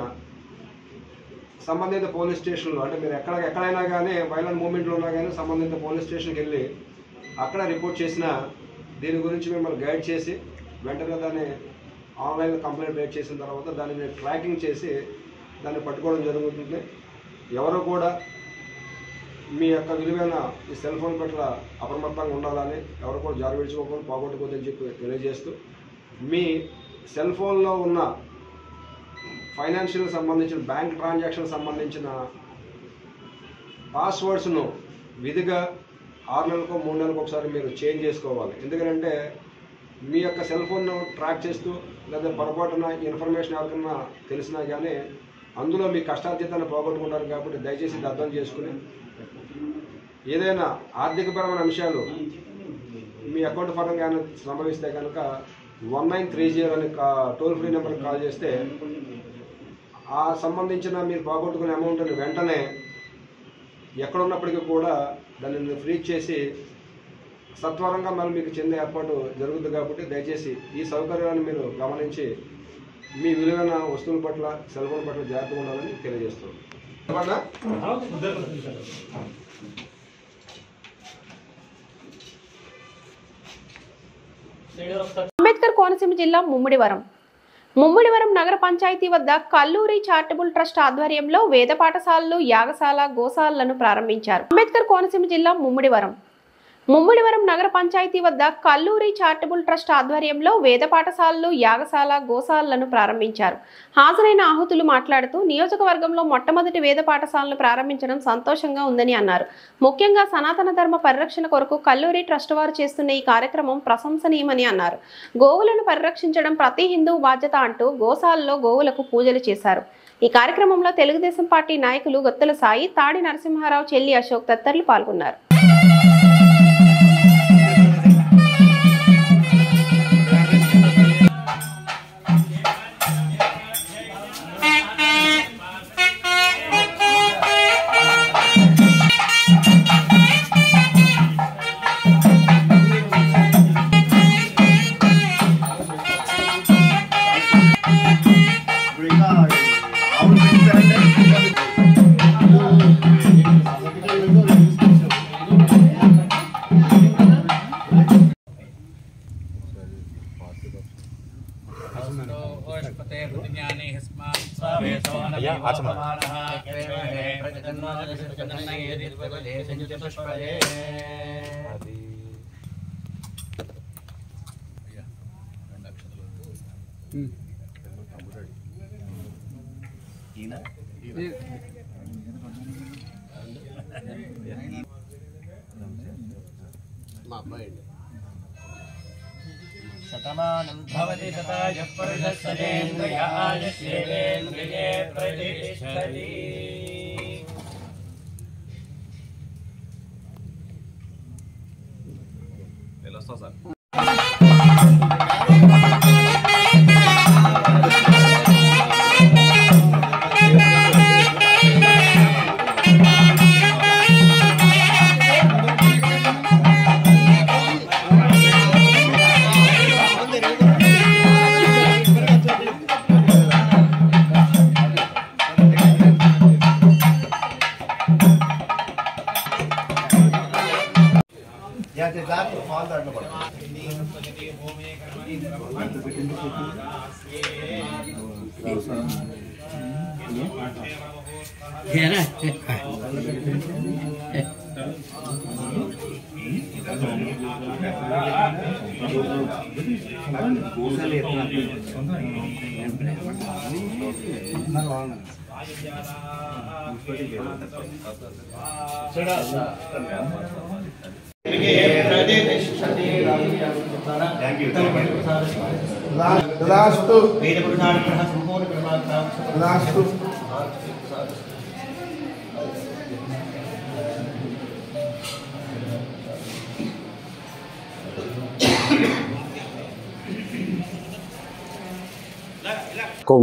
సంబంధిత పోలీస్ స్టేషన్లో అంటే మీరు ఎక్కడైనా కానీ వైలెంట్ మూమెంట్లో ఉన్నా కానీ సంబంధిత పోలీస్ స్టేషన్కి వెళ్ళి అక్కడ రిపోర్ట్ చేసిన దీని గురించి మిమ్మల్ని గైడ్ చేసి వెంటనే దాన్ని ఆన్లైన్లో కంప్లైంట్ రేట్ చేసిన తర్వాత దాన్ని ట్రాకింగ్ చేసి దాన్ని పట్టుకోవడం జరుగుతుంది. ఎవరు కూడా మీ యొక్క విలువైన ఈ సెల్ ఫోన్ పట్ల అప్రమత్తంగా ఉండాలని, ఎవరు కూడా జారు విడుచుకోకుండా పోగొట్టుకోవద్దని చెప్పి తెలియజేస్తూ మీ సెల్ ఫోన్లో ఉన్న ఫైనాన్షియల్ సంబంధించిన బ్యాంక్ ట్రాన్సాక్షన్ సంబంధించిన పాస్వర్డ్స్ను విధిగా 6 నెలలకు 3 నెలలకు ఒకసారి మీరు చేంజ్ చేసుకోవాలి. ఎందుకంటే మీ యొక్క సెల్ ఫోన్ను ట్రాక్ చేస్తూ లేదా పొరపాటున ఇన్ఫర్మేషన్ ఎవరికన్నా తెలిసినా కానీ అందులో మీ కష్టార్జితాన్ని పోగొట్టుకుంటారు కాబట్టి దయచేసి ఇది అర్థం చేసుకుని ఏదైనా ఆర్థికపరమైన అంశాలు మీ అకౌంట్ పరంగా సంభవిస్తే కనుక 1930 అనే టోల్ ఫ్రీ నెంబర్కి కాల్ చేస్తే ఆ సంబంధించిన మీరు పోగొట్టుకునే అమౌంట్ని వెంటనే ఎక్కడున్నప్పటికీ కూడా దాన్ని ఫ్రీజ్ చేసి సత్వరంగా మళ్ళీ మీకు చెందే ఏర్పాటు జరుగుతుంది. కాబట్టి దయచేసి ఈ సౌకర్యాన్ని మీరు గమనించి మీ విలువైన వస్తువుల పట్ల సెల్ ఫోన్ పట్ల జాగ్రత్తగా ఉండాలని తెలియజేస్తున్నాం. అంబేద్కర్ కోనసీమ జిల్లా ముమ్మిడివరం నగర పంచాయతీ వద్ద కల్లూరి చారిటబుల్ ట్రస్ట్ ఆధ్వర్యంలో వేద పాఠశాలలు, యాగశాల, గోశాలను ప్రారంభించారు. అంబేద్కర్ కోనసీమ జిల్లా ముమ్మిడివరం నగర పంచాయతీ వద్ద కల్లూరి చారిటబుల్ ట్రస్ట్ ఆధ్వర్యంలో వేద పాఠశాలలు, యాగశాల, గోశాలను ప్రారంభించారు. హాజరైన ఆహుతులు మాట్లాడుతూ నియోజకవర్గంలో మొట్టమొదటి వేద పాఠశాలను ప్రారంభించడం సంతోషంగా ఉందని అన్నారు. ముఖ్యంగా సనాతన ధర్మ పరిరక్షణ కొరకు కల్లూరి ట్రస్ట్ వారు చేస్తున్న ఈ కార్యక్రమం ప్రశంసనీయమని అన్నారు. గోవులను పరిరక్షించడం ప్రతి హిందువు బాధ్యత అంటూ గోశాలలో గోవులకు పూజలు చేశారు. ఈ కార్యక్రమంలో తెలుగుదేశం పార్టీ నాయకులు గొత్తల సాయి, తాడి నరసింహారావు, చెల్లి అశోక్ తదితరులు పాల్గొన్నారు. మా అబ్బాయి అండి. శతమానం భవతి శతాయ పురుషస్యేంద్రియ ఆయుష్యేంద్రియే ప్రతిష్టతి. వెళ్ళొస్తా సార్.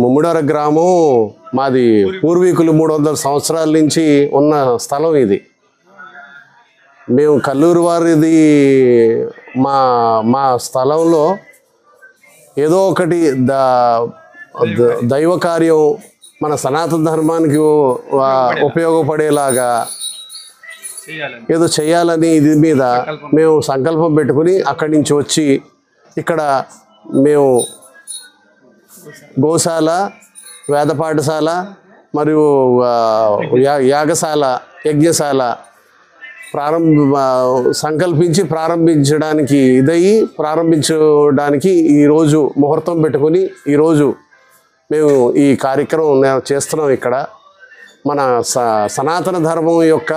ముమ్మిడార గ్రామం మాది పూర్వీకులు 300 సంవత్సరాల నుంచి ఉన్న స్థలం ఇది. మేము కల్లూరు వారిది మా స్థలంలో ఏదో ఒకటి దైవ కార్యం మన సనాతన ధర్మానికి ఉపయోగపడేలాగా ఏదో చేయాలని ఇది మీద మేము సంకల్పం పెట్టుకుని అక్కడి నుంచి వచ్చి ఇక్కడ మేము గోశాల, వేద పాఠశాల మరియు యాగశాల, యజ్ఞశాల ప్రారంభించడానికి ఈరోజు ముహూర్తం పెట్టుకుని ఈరోజు మేము ఈ కార్యక్రమం చేస్తున్నాం. ఇక్కడ మన సనాతన ధర్మం యొక్క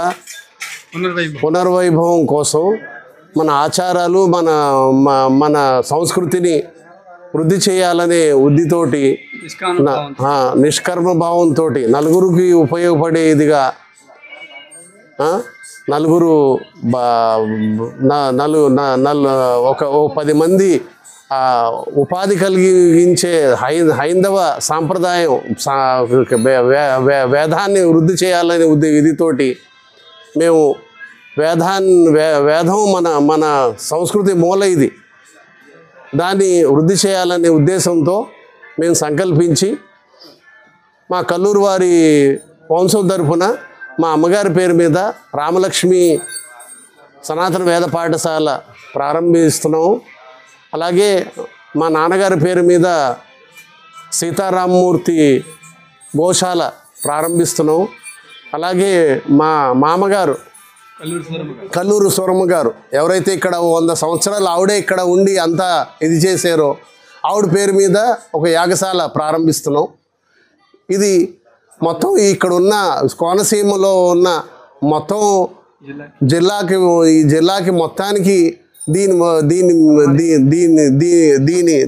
పునర్వైభవం కోసం మన ఆచారాలు మన సంస్కృతిని వృద్ధి చేయాలనే ఉద్దితోటి నిష్కర్మ భావంతో నలుగురికి ఉపయోగపడేదిగా నలుగురు ఒక 10 మంది ఉపాధి కలిగించే హైందవ సాంప్రదాయం వేదాన్ని వృద్ధి చేయాలనే ఇదితోటి మేము వేదం మన సంస్కృతి మూల ఇది, దాన్ని వృద్ధి చేయాలనే ఉద్దేశంతో మేము సంకల్పించి మా కల్లూరు వారి వంశం తరఫున మా అమ్మగారి పేరు మీద రామలక్ష్మి సనాతన వేద పాఠశాల ప్రారంభిస్తున్నాము. అలాగే మా నాన్నగారి పేరు మీద సీతారామమూర్తి గోశాల ప్రారంభిస్తున్నాము. అలాగే మా మామగారు కల్లూరు సూరమ్మ గారు ఎవరైతే ఇక్కడ 100 సంవత్సరాలు ఆవిడే ఇక్కడ ఉండి అంతా ఇది చేశారో ఆవిడ పేరు మీద ఒక యాగశాల ప్రారంభిస్తున్నాం. ఇది మొత్తం ఇక్కడ ఉన్న కోనసీమలో ఉన్న మొత్తం ఈ జిల్లాకి మొత్తానికి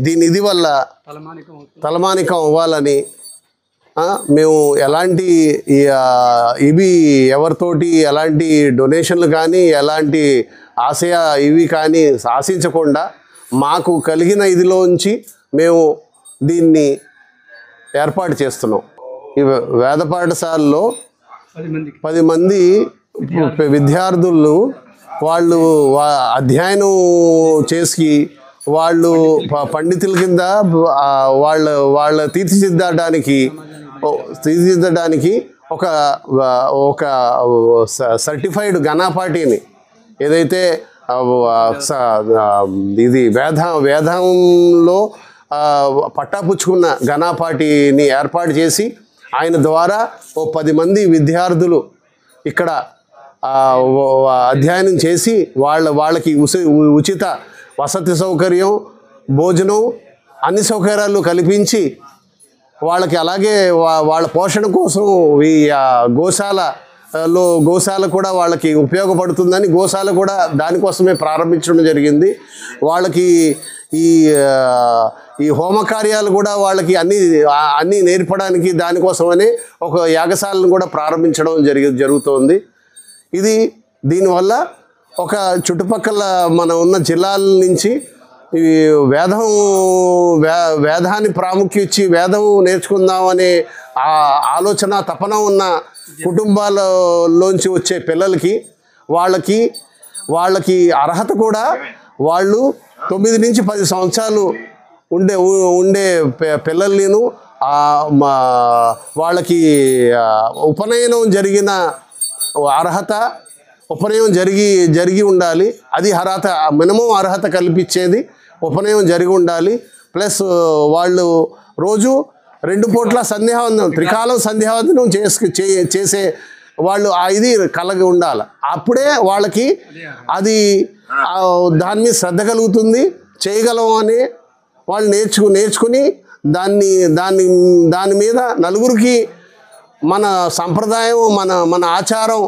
దీని ఇది వల్ల తలమానికం అవ్వాలని మేము ఎలాంటి ఇవి ఎవరితోటి ఎలాంటి డొనేషన్లు కానీ ఎలాంటి ఆశయ ఇవి కానీ ఆశించకుండా మాకు కలిగిన ఇదిలోంచి మేము దీన్ని ఏర్పాటు చేస్తున్నాం. ఈ వేద పాఠశాలలో 10 మంది విద్యార్థులు వాళ్ళు అధ్యయనం చేసి వాళ్ళు పండితుల కింద వాళ్ళ తీర్చిదిద్దడానికి ఒక సర్టిఫైడ్ ఘనాపాటిని ఏదైతే ఇది వేదంలో పట్టాపుచ్చుకున్న ఘనాపాటిని ఏర్పాటు చేసి ఆయన ద్వారా 10 మంది విద్యార్థులు ఇక్కడ అధ్యయనం చేసి వాళ్ళకి ఉచిత వసతి సౌకర్యం, భోజనం, అన్ని సౌకర్యాలు కల్పించి వాళ్ళకి అలాగే వాళ్ళ పోషణ కోసం ఈ గోశాల లో గోశాల కూడా వాళ్ళకి ఉపయోగపడుతుందని గోశాల కూడా దానికోసమే ప్రారంభించడం జరిగింది. వాళ్ళకి ఈ హోమకార్యాలు కూడా వాళ్ళకి అన్నీ నేర్పడానికి దానికోసమని ఒక యాగశాలను కూడా ప్రారంభించడం జరుగుతోంది. దీనివల్ల ఒక చుట్టుపక్కల మన ఉన్న జిల్లాల నుంచి ఈ వేదాన్ని ప్రాముఖ్యం ఇచ్చి వేదం నేర్చుకుందామనే ఆలోచన తపన ఉన్న కుటుంబాలలోంచి వచ్చే పిల్లలకి వాళ్ళకి అర్హత కూడా వాళ్ళు 9 నుంచి 10 సంవత్సరాలు ఉండే పిల్లల్ని వాళ్ళకి ఉపనయనం జరిగిన అర్హత ఉపనయనం జరిగి ఉండాలి. అది అర్హత మినిమం అర్హత కల్పించేది ఉపనయనం జరిగి ఉండాలి. ప్లస్ వాళ్ళు రోజు 2 పూట్ల సంధ్యావందనం త్రికాలం సంధ్యావందనం చేసే వాళ్ళు ఇది కలిగి ఉండాలి. అప్పుడే వాళ్ళకి అది దాని మీద శ్రద్ధ కలుగుతుంది, చేయగలం అని వాళ్ళు నేర్చుకుని దాని మీద నలుగురికి మన సంప్రదాయం మన ఆచారం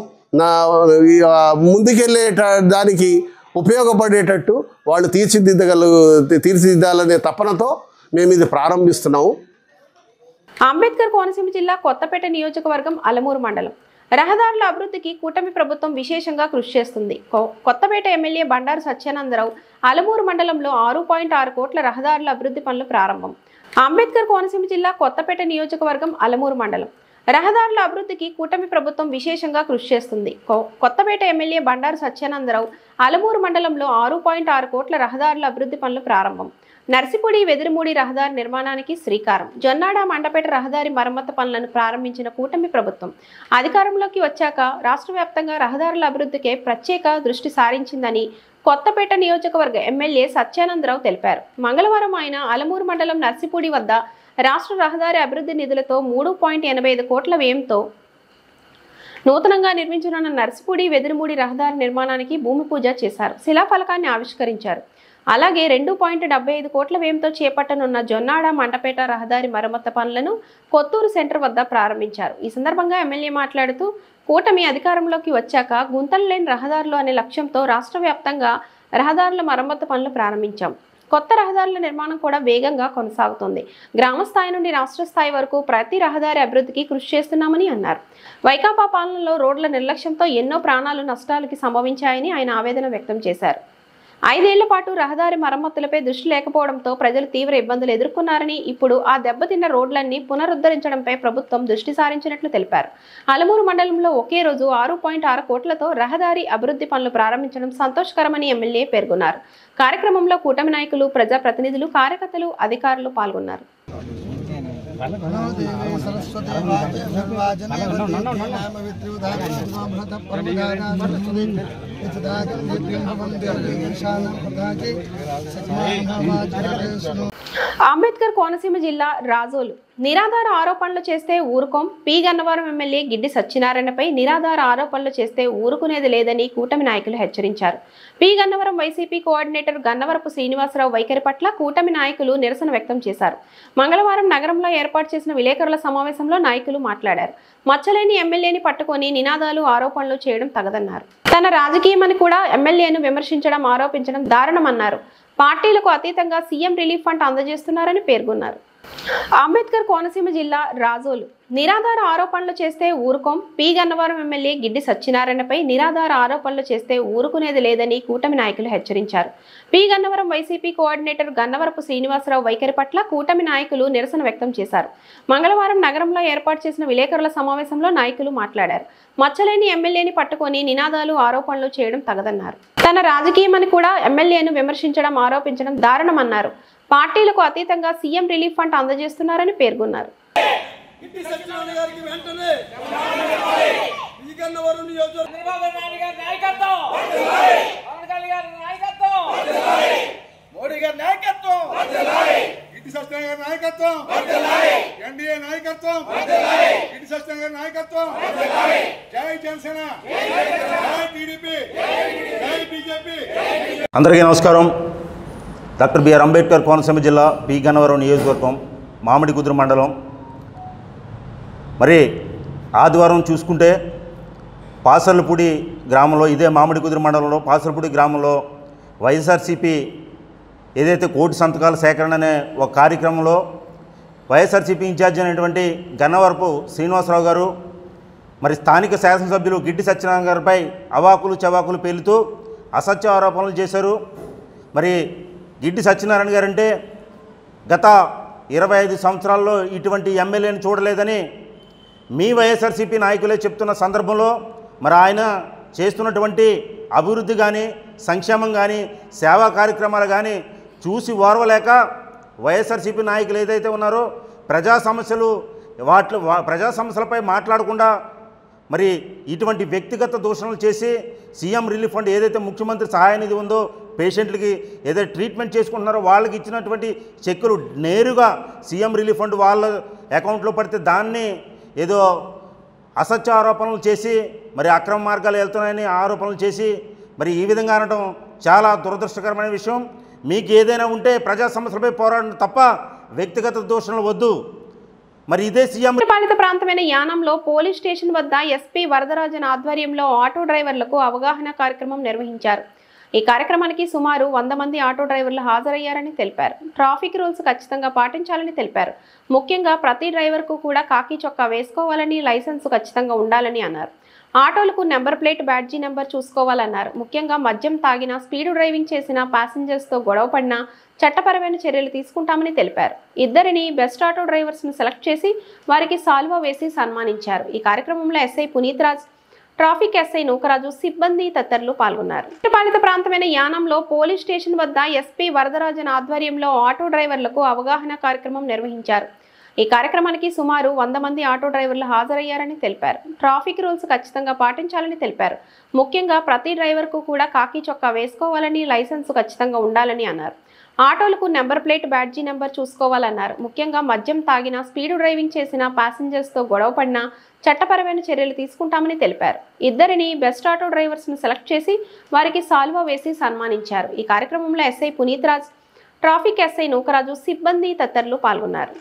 ముందుకెళ్ళే ఉపయోగపడేటట్టు వాళ్ళు తీర్చిదిద్దాలనే తపనతో మేము ఇది ప్రారంభిస్తున్నాము. అంబేద్కర్ కోనసీమ జిల్లా కొత్తపేట నియోజకవర్గం అలమూరు మండలం రహదారుల అభివృద్ధికి కూటమి ప్రభుత్వం విశేషంగా కృషి చేస్తుంది. కొత్తపేట ఎమ్మెల్యే బండారు సత్యానందరావు అలమూరు మండలంలో 6.6 కోట్ల రహదారుల అభివృద్ధి పనులు ప్రారంభం. అంబేద్కర్ కోనసీమ జిల్లా కొత్తపేట నియోజకవర్గం అలమూరు మండలం రహదారుల అభివృద్ధికి కూటమి ప్రభుత్వం విశేషంగా కృషి చేస్తుంది. కొత్తపేట ఎమ్మెల్యే బండారు సత్యానందరావు అలమూరు మండలంలో 6.6 కోట్ల రహదారుల అభివృద్ధి పనులు ప్రారంభం. నర్సిపూడి వెదిరిమూడి రహదారి నిర్మాణానికి శ్రీకారం. జొన్నాడ మండపేట రహదారి మరమ్మతు పనులను ప్రారంభించిన కూటమి ప్రభుత్వం అధికారంలోకి వచ్చాక రాష్ట్ర వ్యాప్తంగా రహదారుల అభివృద్ధికే ప్రత్యేక దృష్టి సారించిందని కొత్తపేట నియోజకవర్గ ఎమ్మెల్యే సత్యానందరావు తెలిపారు. మంగళవారం ఆయన అలమూరు మండలం నర్సిపూడి వద్ద రాష్ట్ర రహదారి అభివృద్ధి నిధులతో 3.85 కోట్ల వ్యయంతో నూతనంగా నిర్మించనున్న నర్సిపూడి వెదిరిమూడి రహదారి నిర్మాణానికి భూమి పూజ చేశారు. శిలాఫలకాన్ని ఆవిష్కరించారు. అలాగే 2.75 కోట్ల వ్యయంతో చేపట్టనున్న జొన్నాడ మండపేట రహదారి మరమ్మతు పనులను కొత్తూరు సెంటర్ వద్ద ప్రారంభించారు. ఈ సందర్భంగా ఎమ్మెల్యే మాట్లాడుతూ కూటమి అధికారంలోకి వచ్చాక గుంతలు లేని రహదారులు అనే లక్ష్యంతో రాష్ట్ర వ్యాప్తంగా రహదారుల మరమ్మతు పనులు ప్రారంభించాం. కొత్త రహదారుల నిర్మాణం కూడా వేగంగా కొనసాగుతుంది. గ్రామ స్థాయి నుండి రాష్ట్ర స్థాయి వరకు ప్రతి రహదారి అభివృద్ధికి కృషి చేస్తున్నామని అన్నారు. వైకాపా పాలనలో రోడ్ల నిర్లక్ష్యంతో ఎన్నో ప్రాణాలు నష్టాలకి సంభవించాయని ఆయన ఆవేదన వ్యక్తం చేశారు. 5 ఏళ్ల పాటు రహదారి మరమ్మతులపై దృష్టి లేకపోవడంతో ప్రజలు తీవ్ర ఇబ్బందులు ఎదుర్కొన్నారని, ఇప్పుడు ఆ దెబ్బతిన్న రోడ్లన్నీ పునరుద్ధరించడంపై ప్రభుత్వం దృష్టి సారించినట్లు తెలిపారు. అలమూరు మండలంలో ఒకే రోజు 6.6 కోట్లతో రహదారి అభివృద్ధి పనులు ప్రారంభించడం సంతోషకరమని ఎమ్మెల్యే పేర్కొన్నారు. కార్యక్రమంలో కూటమి నాయకులు, ప్రజాప్రతినిధులు, కార్యకర్తలు, అధికారులు పాల్గొన్నారు. అంబేద్కర్ కోనసీమ జిల్లా రాజోలు నిరాధార ఆరోపణలు చేస్తే ఊరుకోం. పి గన్నవరం ఎమ్మెల్యే గిడ్డి సత్యనారాయణపై నిరాధార ఆరోపణలు చేస్తే ఊరుకునేది లేదని కూటమి నాయకులు హెచ్చరించారు. P Gannavaram YCP coordinator Gannavarapu Srinivasarao వైఖరి పట్ల కూటమి నాయకులు నిరసన వ్యక్తం చేశారు. మంగళవారం నగరంలో ఏర్పాటు చేసిన విలేకరుల సమావేశంలో నాయకులు మాట్లాడారు. మచ్చలేని ఎమ్మెల్యేని పట్టుకొని నినాదాలు, ఆరోపణలు చేయడం తగదన్నారు. తన రాజకీయమని కూడా ఎమ్మెల్యేను విమర్శించడం, ఆరోపించడం దారుణమన్నారు. పార్టీలకు అతీతంగా సీఎం రిలీఫ్ ఫండ్ అందజేస్తున్నారని పేర్కొన్నారు. అంబేద్కర్ కోనసీమ జిల్లా రాజోలు నిరాధార ఆరోపణలు చేస్తే ఊరుకోం. పి గన్నవరం ఎమ్మెల్యే గిడ్డి సత్యనారాయణపై నిరాధార ఆరోపణలు చేస్తే ఊరుకునేది లేదని కూటమి నాయకులు హెచ్చరించారు. P Gannavaram YCP coordinator Gannavarapu Srinivasarao వైఖరి పట్ల కూటమి నాయకులు నిరసన వ్యక్తం చేశారు. మంగళవారం నగరంలో ఏర్పాటు చేసిన విలేకరుల సమావేశంలో నాయకులు మాట్లాడారు. మచ్చలేని ఎమ్మెల్యేని పట్టుకొని నినాదాలు, ఆరోపణలు చేయడం తగదన్నారు. తన రాజకీయమని కూడా ఎమ్మెల్యేను విమర్శించడం, ఆరోపించడం దారుణమన్నారు. పార్టీలకు అతీతంగా సీఎం రిలీఫ్ ఫండ్ అందజేస్తున్నారని పేర్కొన్నారు. అందరికీ నమస్కారం. డాక్టర్ బిఆర్ అంబేద్కర్ కోనసీమ జిల్లా పి గన్నవరం నియోజకవర్గం మామిడికుదురు మండలం. మరి ఆదివారం చూసుకుంటే పాసర్లపూడి గ్రామంలో, ఇదే మామిడి కుదురు మండలంలో పాసర్లపూడి గ్రామంలో వైఎస్ఆర్సీపీ ఏదైతే కోటి సంతకాల సేకరణ అనే ఒక కార్యక్రమంలో వైఎస్ఆర్సీపీ ఇన్ఛార్జి అయినటువంటి గన్నవరపు శ్రీనివాసరావు గారు మరి స్థానిక శాసనసభ్యులు గిడ్డి సత్యనారాయణ గారిపై అవాకులు చవాకులు పేలుతూ అసత్య ఆరోపణలు చేశారు. మరి గిడ్డి సత్యనారాయణ గారంటే గత 25 సంవత్సరాల్లో ఇటువంటి ఎమ్మెల్యేని చూడలేదని మీ వైఎస్ఆర్సీపీ నాయకులే చెప్తున్న సందర్భంలో మరి ఆయన చేస్తున్నటువంటి అభివృద్ధి కానీ, సంక్షేమం కానీ, సేవా కార్యక్రమాలు కానీ చూసి ఓర్వలేక వైఎస్ఆర్సీపీ నాయకులు ఏదైతే ఉన్నారో ప్రజా సమస్యలపై మాట్లాడకుండా మరి ఇటువంటి వ్యక్తిగత దూషణలు చేసి సీఎం రిలీఫ్ ఫండ్ ఏదైతే ముఖ్యమంత్రి సహాయ నిధి ఉందో పేషెంట్లకి ఏదైతే ట్రీట్మెంట్ చేసుకుంటున్నారో వాళ్ళకి ఇచ్చినటువంటి చెక్కులు నేరుగా సీఎం రిలీఫ్ ఫండ్ వాళ్ళ అకౌంట్లో పడితే దాన్ని ఏదో అసత్య ఆరోపణలు చేసి మరి అక్రమ మార్గాలు వెళ్తున్నాయని ఆరోపణలు చేసి మరి ఈ విధంగా అనడం చాలా దురదృష్టకరమైన విషయం. మీకు ఏదైనా ఉంటే ప్రజా సమస్యలపై పోరాడడం తప్ప వ్యక్తిగత దూషణలు వద్దు. మరి ఇదే సీఎం పాలిత ప్రాంతమైన యానంలో పోలీస్ స్టేషన్ వద్ద ఎస్పీ వరదరాజన్ ఆధ్వర్యంలో ఆటో డ్రైవర్లకు అవగాహన కార్యక్రమం నిర్వహించారు. ఈ కార్యక్రమానికి సుమారు 100 మంది ఆటో డ్రైవర్లు హాజరయ్యారని తెలిపారు. ట్రాఫిక్ రూల్స్ ఖచ్చితంగా పాటించాలని తెలిపారు. ముఖ్యంగా ప్రతి డ్రైవర్కు కూడా కాకి చొక్కా వేసుకోవాలని, లైసెన్స్ ఖచ్చితంగా ఉండాలని అన్నారు. ఆటోలకు నెంబర్ ప్లేట్, బ్యాడ్జీ నెంబర్ చూసుకోవాలన్నారు. ముఖ్యంగా మద్యం తాగినా, స్పీడ్ డ్రైవింగ్ చేసిన, ప్యాసింజర్స్తో గొడవ పడినా చట్టపరమైన చర్యలు తీసుకుంటామని తెలిపారు. ఇద్దరిని బెస్ట్ ఆటో డ్రైవర్స్ను సెలెక్ట్ చేసి వారికి సాల్వా వేసి సన్మానించారు. ఈ కార్యక్రమంలో SI Puneeth Raj, traffic SI Nookaraju, సిబ్బంది తదితరులు పాల్గొన్నారు. పాలిత ప్రాంతమైన యానంలో పోలీస్ స్టేషన్ వద్ద ఎస్పీ వరదరాజన్ ఆధ్వర్యంలో ఆటో డ్రైవర్లకు అవగాహన కార్యక్రమం నిర్వహించారు. ఈ కార్యక్రమానికి సుమారు 100 మంది ఆటో డ్రైవర్లు హాజరయ్యారని తెలిపారు. ట్రాఫిక్ రూల్స్ ఖచ్చితంగా పాటించాలని తెలిపారు. ముఖ్యంగా ప్రతి డ్రైవర్కు కూడా కాకి చొక్కా వేసుకోవాలని, లైసెన్స్ ఖచ్చితంగా ఉండాలని అన్నారు. ఆటోలకు నెంబర్ ప్లేట్, బ్యాడ్జీ నెంబర్ చూసుకోవాలన్నారు. ముఖ్యంగా మద్యం తాగినా, స్పీడ్ డ్రైవింగ్ చేసిన, ప్యాసింజర్స్తో గొడవ పడినా చట్టపరమైన చర్యలు తీసుకుంటామని తెలిపారు. ఇద్దరిని బెస్ట్ ఆటో డ్రైవర్స్ను సెలెక్ట్ చేసి వారికి సాల్వా వేసి సన్మానించారు. ఈ కార్యక్రమంలో SI Puneeth Raj, traffic SI Nookaraju, సిబ్బంది తదితరులు పాల్గొన్నారు.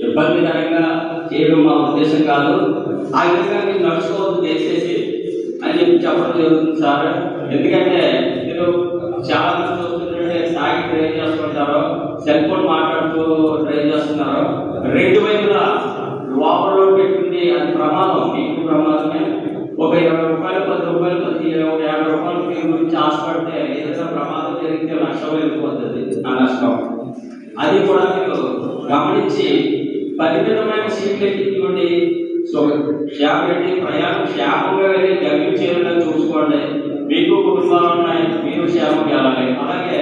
ఇబ్బందికరంగా చేయడం మా ఉద్దేశం కాదు. ఆ విధంగా మీరు నడుచుకోవద్దు దయచేసి అని చెప్పడం జరుగుతుంది సార్. ఎందుకంటే మీరు చాలా మంది చూస్తుంటే తాగి డ్రైవ్ చేస్తుంటారు, సెల్ ఫోన్ మాట్లాడుతూ డ్రైవ్ చేస్తున్నారు. 2 వైపులా లోపల పెట్టుకుంది, అది ప్రమాదం, మీకు ప్రమాదమే. ఒక 20 రూపాయలు, 10 రూపాయలు, 50 రూపాయలు మీ గురించి ఆశపడితే ఏదైనా ప్రమాదం జరిగితే నష్టం వెళ్ళిపోతుంది. ఆ నష్టం అది కూడా మీరు గమనించి పరిమితమైన సీట్లు ఎక్కించుకోండి. ప్రయాణం క్షేమంగా వెళ్ళి గమ్యం చేయాలని చూసుకోండి. మీకు కుటుంబాలు ఉన్నాయి, మీరు క్షేమంగా వెళ్ళాలి. అలాగే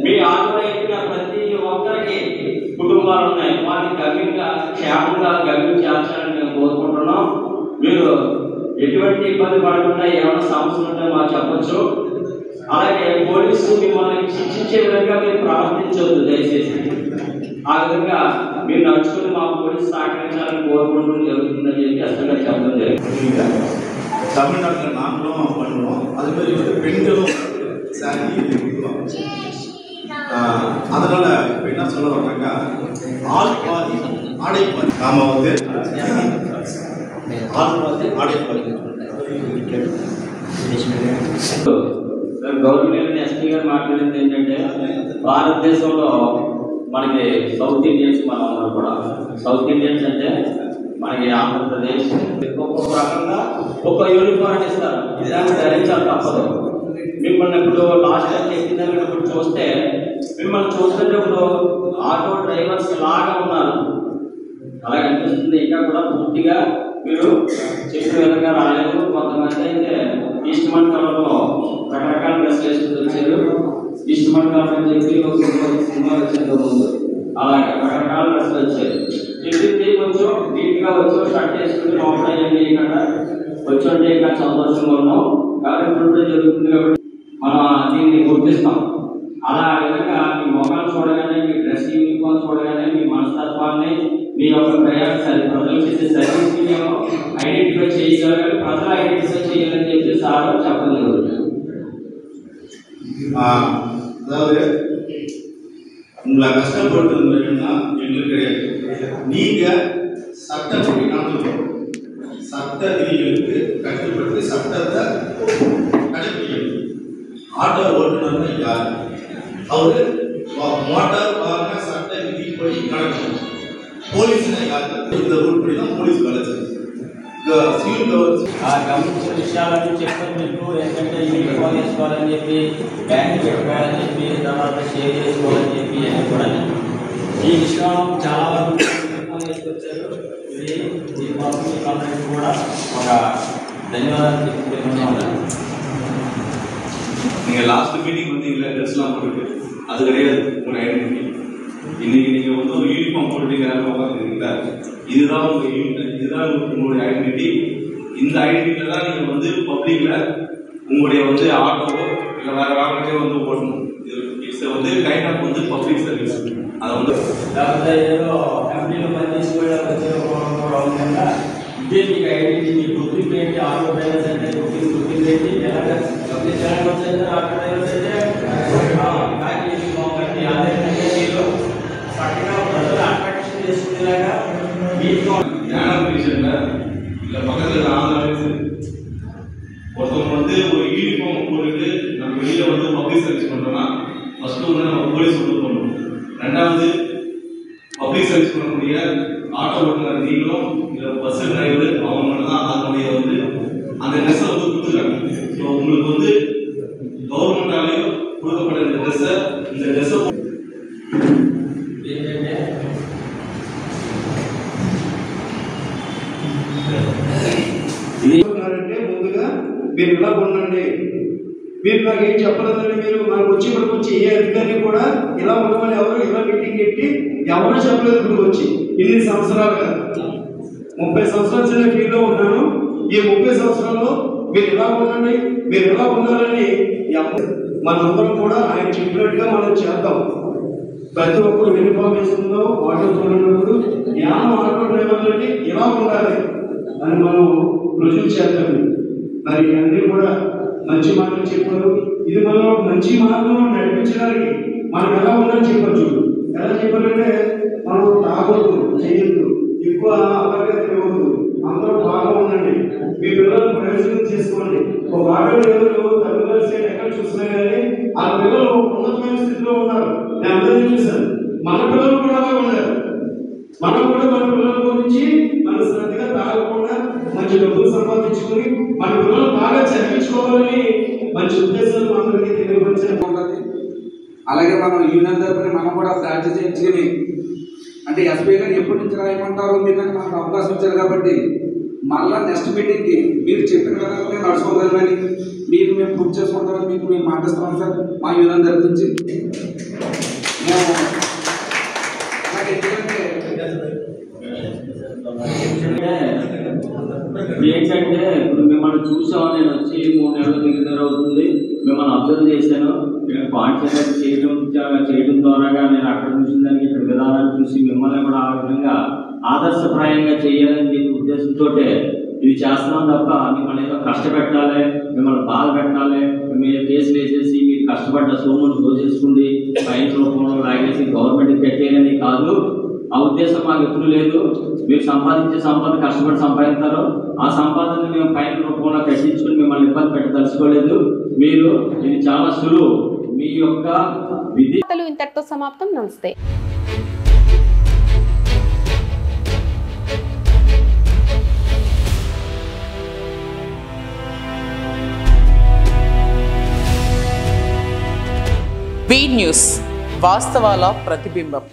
మీ ఆటోలో ఎక్కిన ప్రతి ఒక్కరికి కుటుంబాలు ఉన్నాయి, వారిని క్షేమంగా గమ్యం చేర్చాలని మేము కోరుకుంటున్నాం. మీరు ఎటువంటి ఇబ్బంది పడకుండా ఏమైనా సమస్యలు ఉంటే మాకు చెప్పచ్చు. అలాగే పోలీసు మిమ్మల్ని శిక్షించే విధంగా మీరు ప్రవర్తించవద్దు దయచేసి. ఆ విధంగా మీరు నడుచుకుని మా పోలీసు సహకరించాలని கோர்க்கணும் ஜெயிக்குதுன்னு சொல்லி அசல சம்பந்தம் ஜெயிக்குது. தமிழ்நாட்டில் நாங்களும் பண்ணுவோம். அது மாதிரி வந்து பெண்களும் சாரி அதனால இப்போ என்ன சொல்ல வர்றாங்க, ஆள் பாதி ஆடை பாதி. நாம வந்து ஆள் பாதி ஆடை பாதி. గవర్నమెంట్ ఎస్పీ గారు మాట్లాడింది ఏంటంటే భారతదేశంలో మనకి సౌత్ ఇండియన్స్ మనం ఉన్నారు కూడా. సౌత్ ఇండియన్స్ అంటే మనకి ఆంధ్రప్రదేశ్ ఒక్కొక్క రకంగా ఒక యూనిఫామ్ ఇస్తారు, ఇదాన్ని ధరించాలి తప్పదు. మిమ్మల్ని ఇప్పుడు లాస్ట్ టైం ఎక్కిందని ఇప్పుడు చూస్తే మిమ్మల్ని చూసేటప్పుడు ఆటో డ్రైవర్స్ లాగా ఉన్నారు, అలాగే అనిపిస్తుంది. ఇంకా కూడా పూర్తిగా మీరు చెప్పిన విధంగా రాలేదు. కొంతమంది అయితే ఈస్ట్ మండలంలో రకరకాల డ్రెస్ వేసుకుని వచ్చారు. ఈస్ట్ మండలం అని చెప్పి సినిమా వచ్చేందుకు ముందు అలాగే రకరకాల డ్రెస్ వచ్చారు. చెప్పింది కొంచెం నీట్గా వచ్చి షర్ట్ వేసుకుని లోపల ఏమి ఇక్కడ వచ్చి ఇంకా సంతోషంగా ఉన్నాం. కాబట్టి జరుగుతుంది కాబట్టి మనం దీన్ని గుర్తిస్తాం. అలా విధంగా మీ మొక్కలు చూడగానే, మీ డ్రెస్ యూనిఫామ్ చూడగానే మీ మనస్తత్వాన్ని, మీ యొక్క ప్రయాణాన్ని ప్రజలు చేసే సర్వీస్ని ఐడెంటిఫై చేయగలగాలి. ప్రజలు ఐడెంటిఫై చేయాలని చెప్పి సార్ చెప్పడం జరుగుతుంది. அதாவது உங்களை கஷ்டப்படுத்துறதுன்னா எங்களுக்கு கிடையாது. நீங்க சட்டப்படி நடந்துக்கணும். சட்ட விதிகளுக்கு கட்டுப்பட்டு சட்டத்தை கடைபிடிக்கணும். ஆட்டோ ஓட்டுநர்னா யார்? அவரு மோட்டார் வாகன சட்ட விதிப்படி நடக்கணும். పోలీసునే కాదు ఇంత రూల్పడిన పోలీసు కాలేజ్ సివిల్ గమనించిన విషయాలను చెప్తాను మీకు. ఏంటంటే యూనిఫామ్ వేసుకోవాలని చెప్పి, బ్యాంక్ పెట్టుకోవాలని చెప్పి, తర్వాత షేర్ చేసుకోవాలని చెప్పి అని కూడా ఈ విషయం చాలా వరకు తీసుకొచ్చారు. దీనికోసం మీకు అందరికీ కూడా ఒక ధన్యవాదాలు చెప్తున్నాను. நீங்கள் லாஸ்ட் மீட்டிங் வந்து இல்லை ட்ரெஸ்லாம் போட்டு அது கிடையாது ஒரு ஐடென்டிட்டி. இன்னைக்கு நீங்க வந்து ஒரு யூனிஃபார்ம் போட்டுட்டீங்க உட்காந்துருக்கீங்களா, இதுதான் உங்க யூனிட், இதுதான் உங்களுடைய ஐடென்டிட்டி. இந்த ஐடென்டிட்டியில தான் நீங்க வந்து பப்ளிக்ல உங்களுடைய வந்து ஆட்டோவோ இல்லை வேற வாகனத்தையோ வந்து ஓட்டணும். இட்ஸ் வந்து கைண்ட் ஆஃப் வந்து பப்ளிக் சர்வீஸ். அதை வந்து ఏదో కంపెనీలో పనిచేసి కూడా ఉందా ఇదే మీకు ఐడెంటిటీ, మీ గుర్తింపు ఏంటి? ఆటో డ్రైవర్స్ అంటే గుర్తింపు ఏంటి? ఎలాగ ఆటో డ్రైవర్స్ అయితే అదేంటంటే మీరు పట్టగా ప్రజలు అట్రాక్షన్ చేసుకునేలాగా మీకు ஞானம் விஷயம்ல இல்லை பக்கத்தில் ஆந்திராவில் ஒருத்தவங்க வந்து ஒரு யூனிஃபார்ம் போட்டுட்டு நம்ம வெளியில வந்து பப்ளிக் சர்வீஸ் பண்றோம்னா ஃபர்ஸ்ட் வந்து நம்ம போலீஸ் வந்து பண்ணணும். ரெண்டாவது பப்ளிக் சர்வீஸ் பண்ணக்கூடிய ஆட்டோ ஓட்டுநர் நீங்களும் இல்லை பஸ் டிரைவர் அவங்க மட்டும் தான் அதனுடைய வந்து அந்த ட்ரெஸ்ஸை வந்து கொடுத்துருக்காங்க. ஸோ உங்களுக்கு வந்து கவர்மெண்டாலையும் கொடுக்கப்பட்ட இந்த ட்ரெஸ்ஸை అంటే ముందుగా మీరు ఇలా ఉండండి, మీరు నాకు ఏం చెప్పలేదండి. మీరు మనకు వచ్చి ఇక్కడికి వచ్చి ఏ అధికారి కూడా ఇలా ఉండమని ఎవరు ఇలా మీటింగ్ పెట్టి ఎవరు చెప్పలేదు. ఇప్పుడు వచ్చి ఇన్ని సంవత్సరాలుగా 30 సంవత్సరాల చిన్న ఫీల్డ్లో ఉన్నాను. ఈ 30 సంవత్సరాల్లో మీరు ఇలా ఉండండి, మీరు ఇలా ఉండాలని మనందరం కూడా ఆయన చెప్పినట్టుగా మనం చేద్దాం. ప్రతి ఒక్కరు యూనిఫామ్ వేసుకుందాం. ఆటో చూడనప్పుడు జ్ఞానం ఆటో డ్రైవర్లని ఇలా ఉండాలి అని మనం రుజువు చేద్దాం. మరి అన్నీ కూడా మంచి మాటలు చెప్పారు. ఇది మనం మంచి మార్గంలో నడిపించడానికి మనం ఎలా ఉండాలని చెప్పచ్చు. ఎలా చెప్పారంటే మనం తాగొద్దు, చేయొద్దు, ఎక్కువ అలాగే తిరగద్దు, అందరూ బాగా ఉండండి, మీ పిల్లలను ప్రయోజనం చేసుకోండి. ఒక ఆటో డ్రైవర్లు తమిళనాడు స్టేట్ ఎక్కడ చూసినా కానీ ఆ పిల్లలు ఉన్నతమైన స్థితిలో ఉన్నారు. నేను అందరినీ చూశాను. మన పిల్లలు కూడా అలా ఉన్నారు. మనం కూడా మన పిల్లల గురించి మన శ్రద్ధగా తాగకుండా మంచి డబ్బులు సంపాదించుకుని మన పిల్లలు బాగా చదివించుకోవాలని మంచి ఉద్దేశాలు అందరికీ తెలియపరిచే ఉంటుంది. అలాగే మనం యూనియన్ తరపున మనం కూడా ప్రాక్టీస్ చేయించుకుని, అంటే ఎస్పీ గారు ఎప్పటి నుంచి రాయమంటారో మీకు మనకు అవకాశం ఇచ్చారు కాబట్టి మళ్ళీ నెక్స్ట్ మీటింగ్కి మీరు చెప్పిన విధంగా నడుచుకోగలమని మీకు మేము పూర్తి చేసుకుంటామని మీకు మేము మాటిస్తున్నాం సార్. మా యూనియన్ తరపు నుంచి మేము ఏంటంటే ఇప్పుడు మిమ్మల్ని చూసాం, నేను వచ్చి 3 నెలల దగ్గర అవుతుంది, మిమ్మల్ని అబ్జర్వ్ చేశాను. పాయింట్స్ చేయడం ద్వారాగా నేను అక్కడ చూసిన దానికి ఇక్కడ విధానాలు చూసి మిమ్మల్ని కూడా ఆ విధంగా ఆదర్శప్రాయంగా చేయాలని చెప్పి ఉద్దేశంతో ఇది చేస్తున్నాం తప్ప మిమ్మల్ని ఏదో కష్టపెట్టాలి, మిమ్మల్ని బాధ పెట్టాలి, మీరు కేసులు వేసేసి మీరు కష్టపడ్డ సొమ్మును దోచేసుకుంది ఫైన్స్ రూపంలో లాగేసి గవర్నమెంట్కి కట్టేయాలని కాదు. ఆ ఉద్దేశం మాకు ఎప్పుడు లేదు. మీరు సంపాదించే సంపద కష్టపడి సంపాదిస్తారు. ఆ సంపాదనని మేము ఫైన్ రూపంలో కట్టించుకుని మిమ్మల్ని ఇబ్బంది పెట్టదలుచుకోలేదు. మీరు ఇది చాలా సులువు. మీ యొక్క విధి ఇంతటితో సమాప్తం. నమస్తే. బీ న్యూస్, వాస్తవాల ప్రతిబింబం.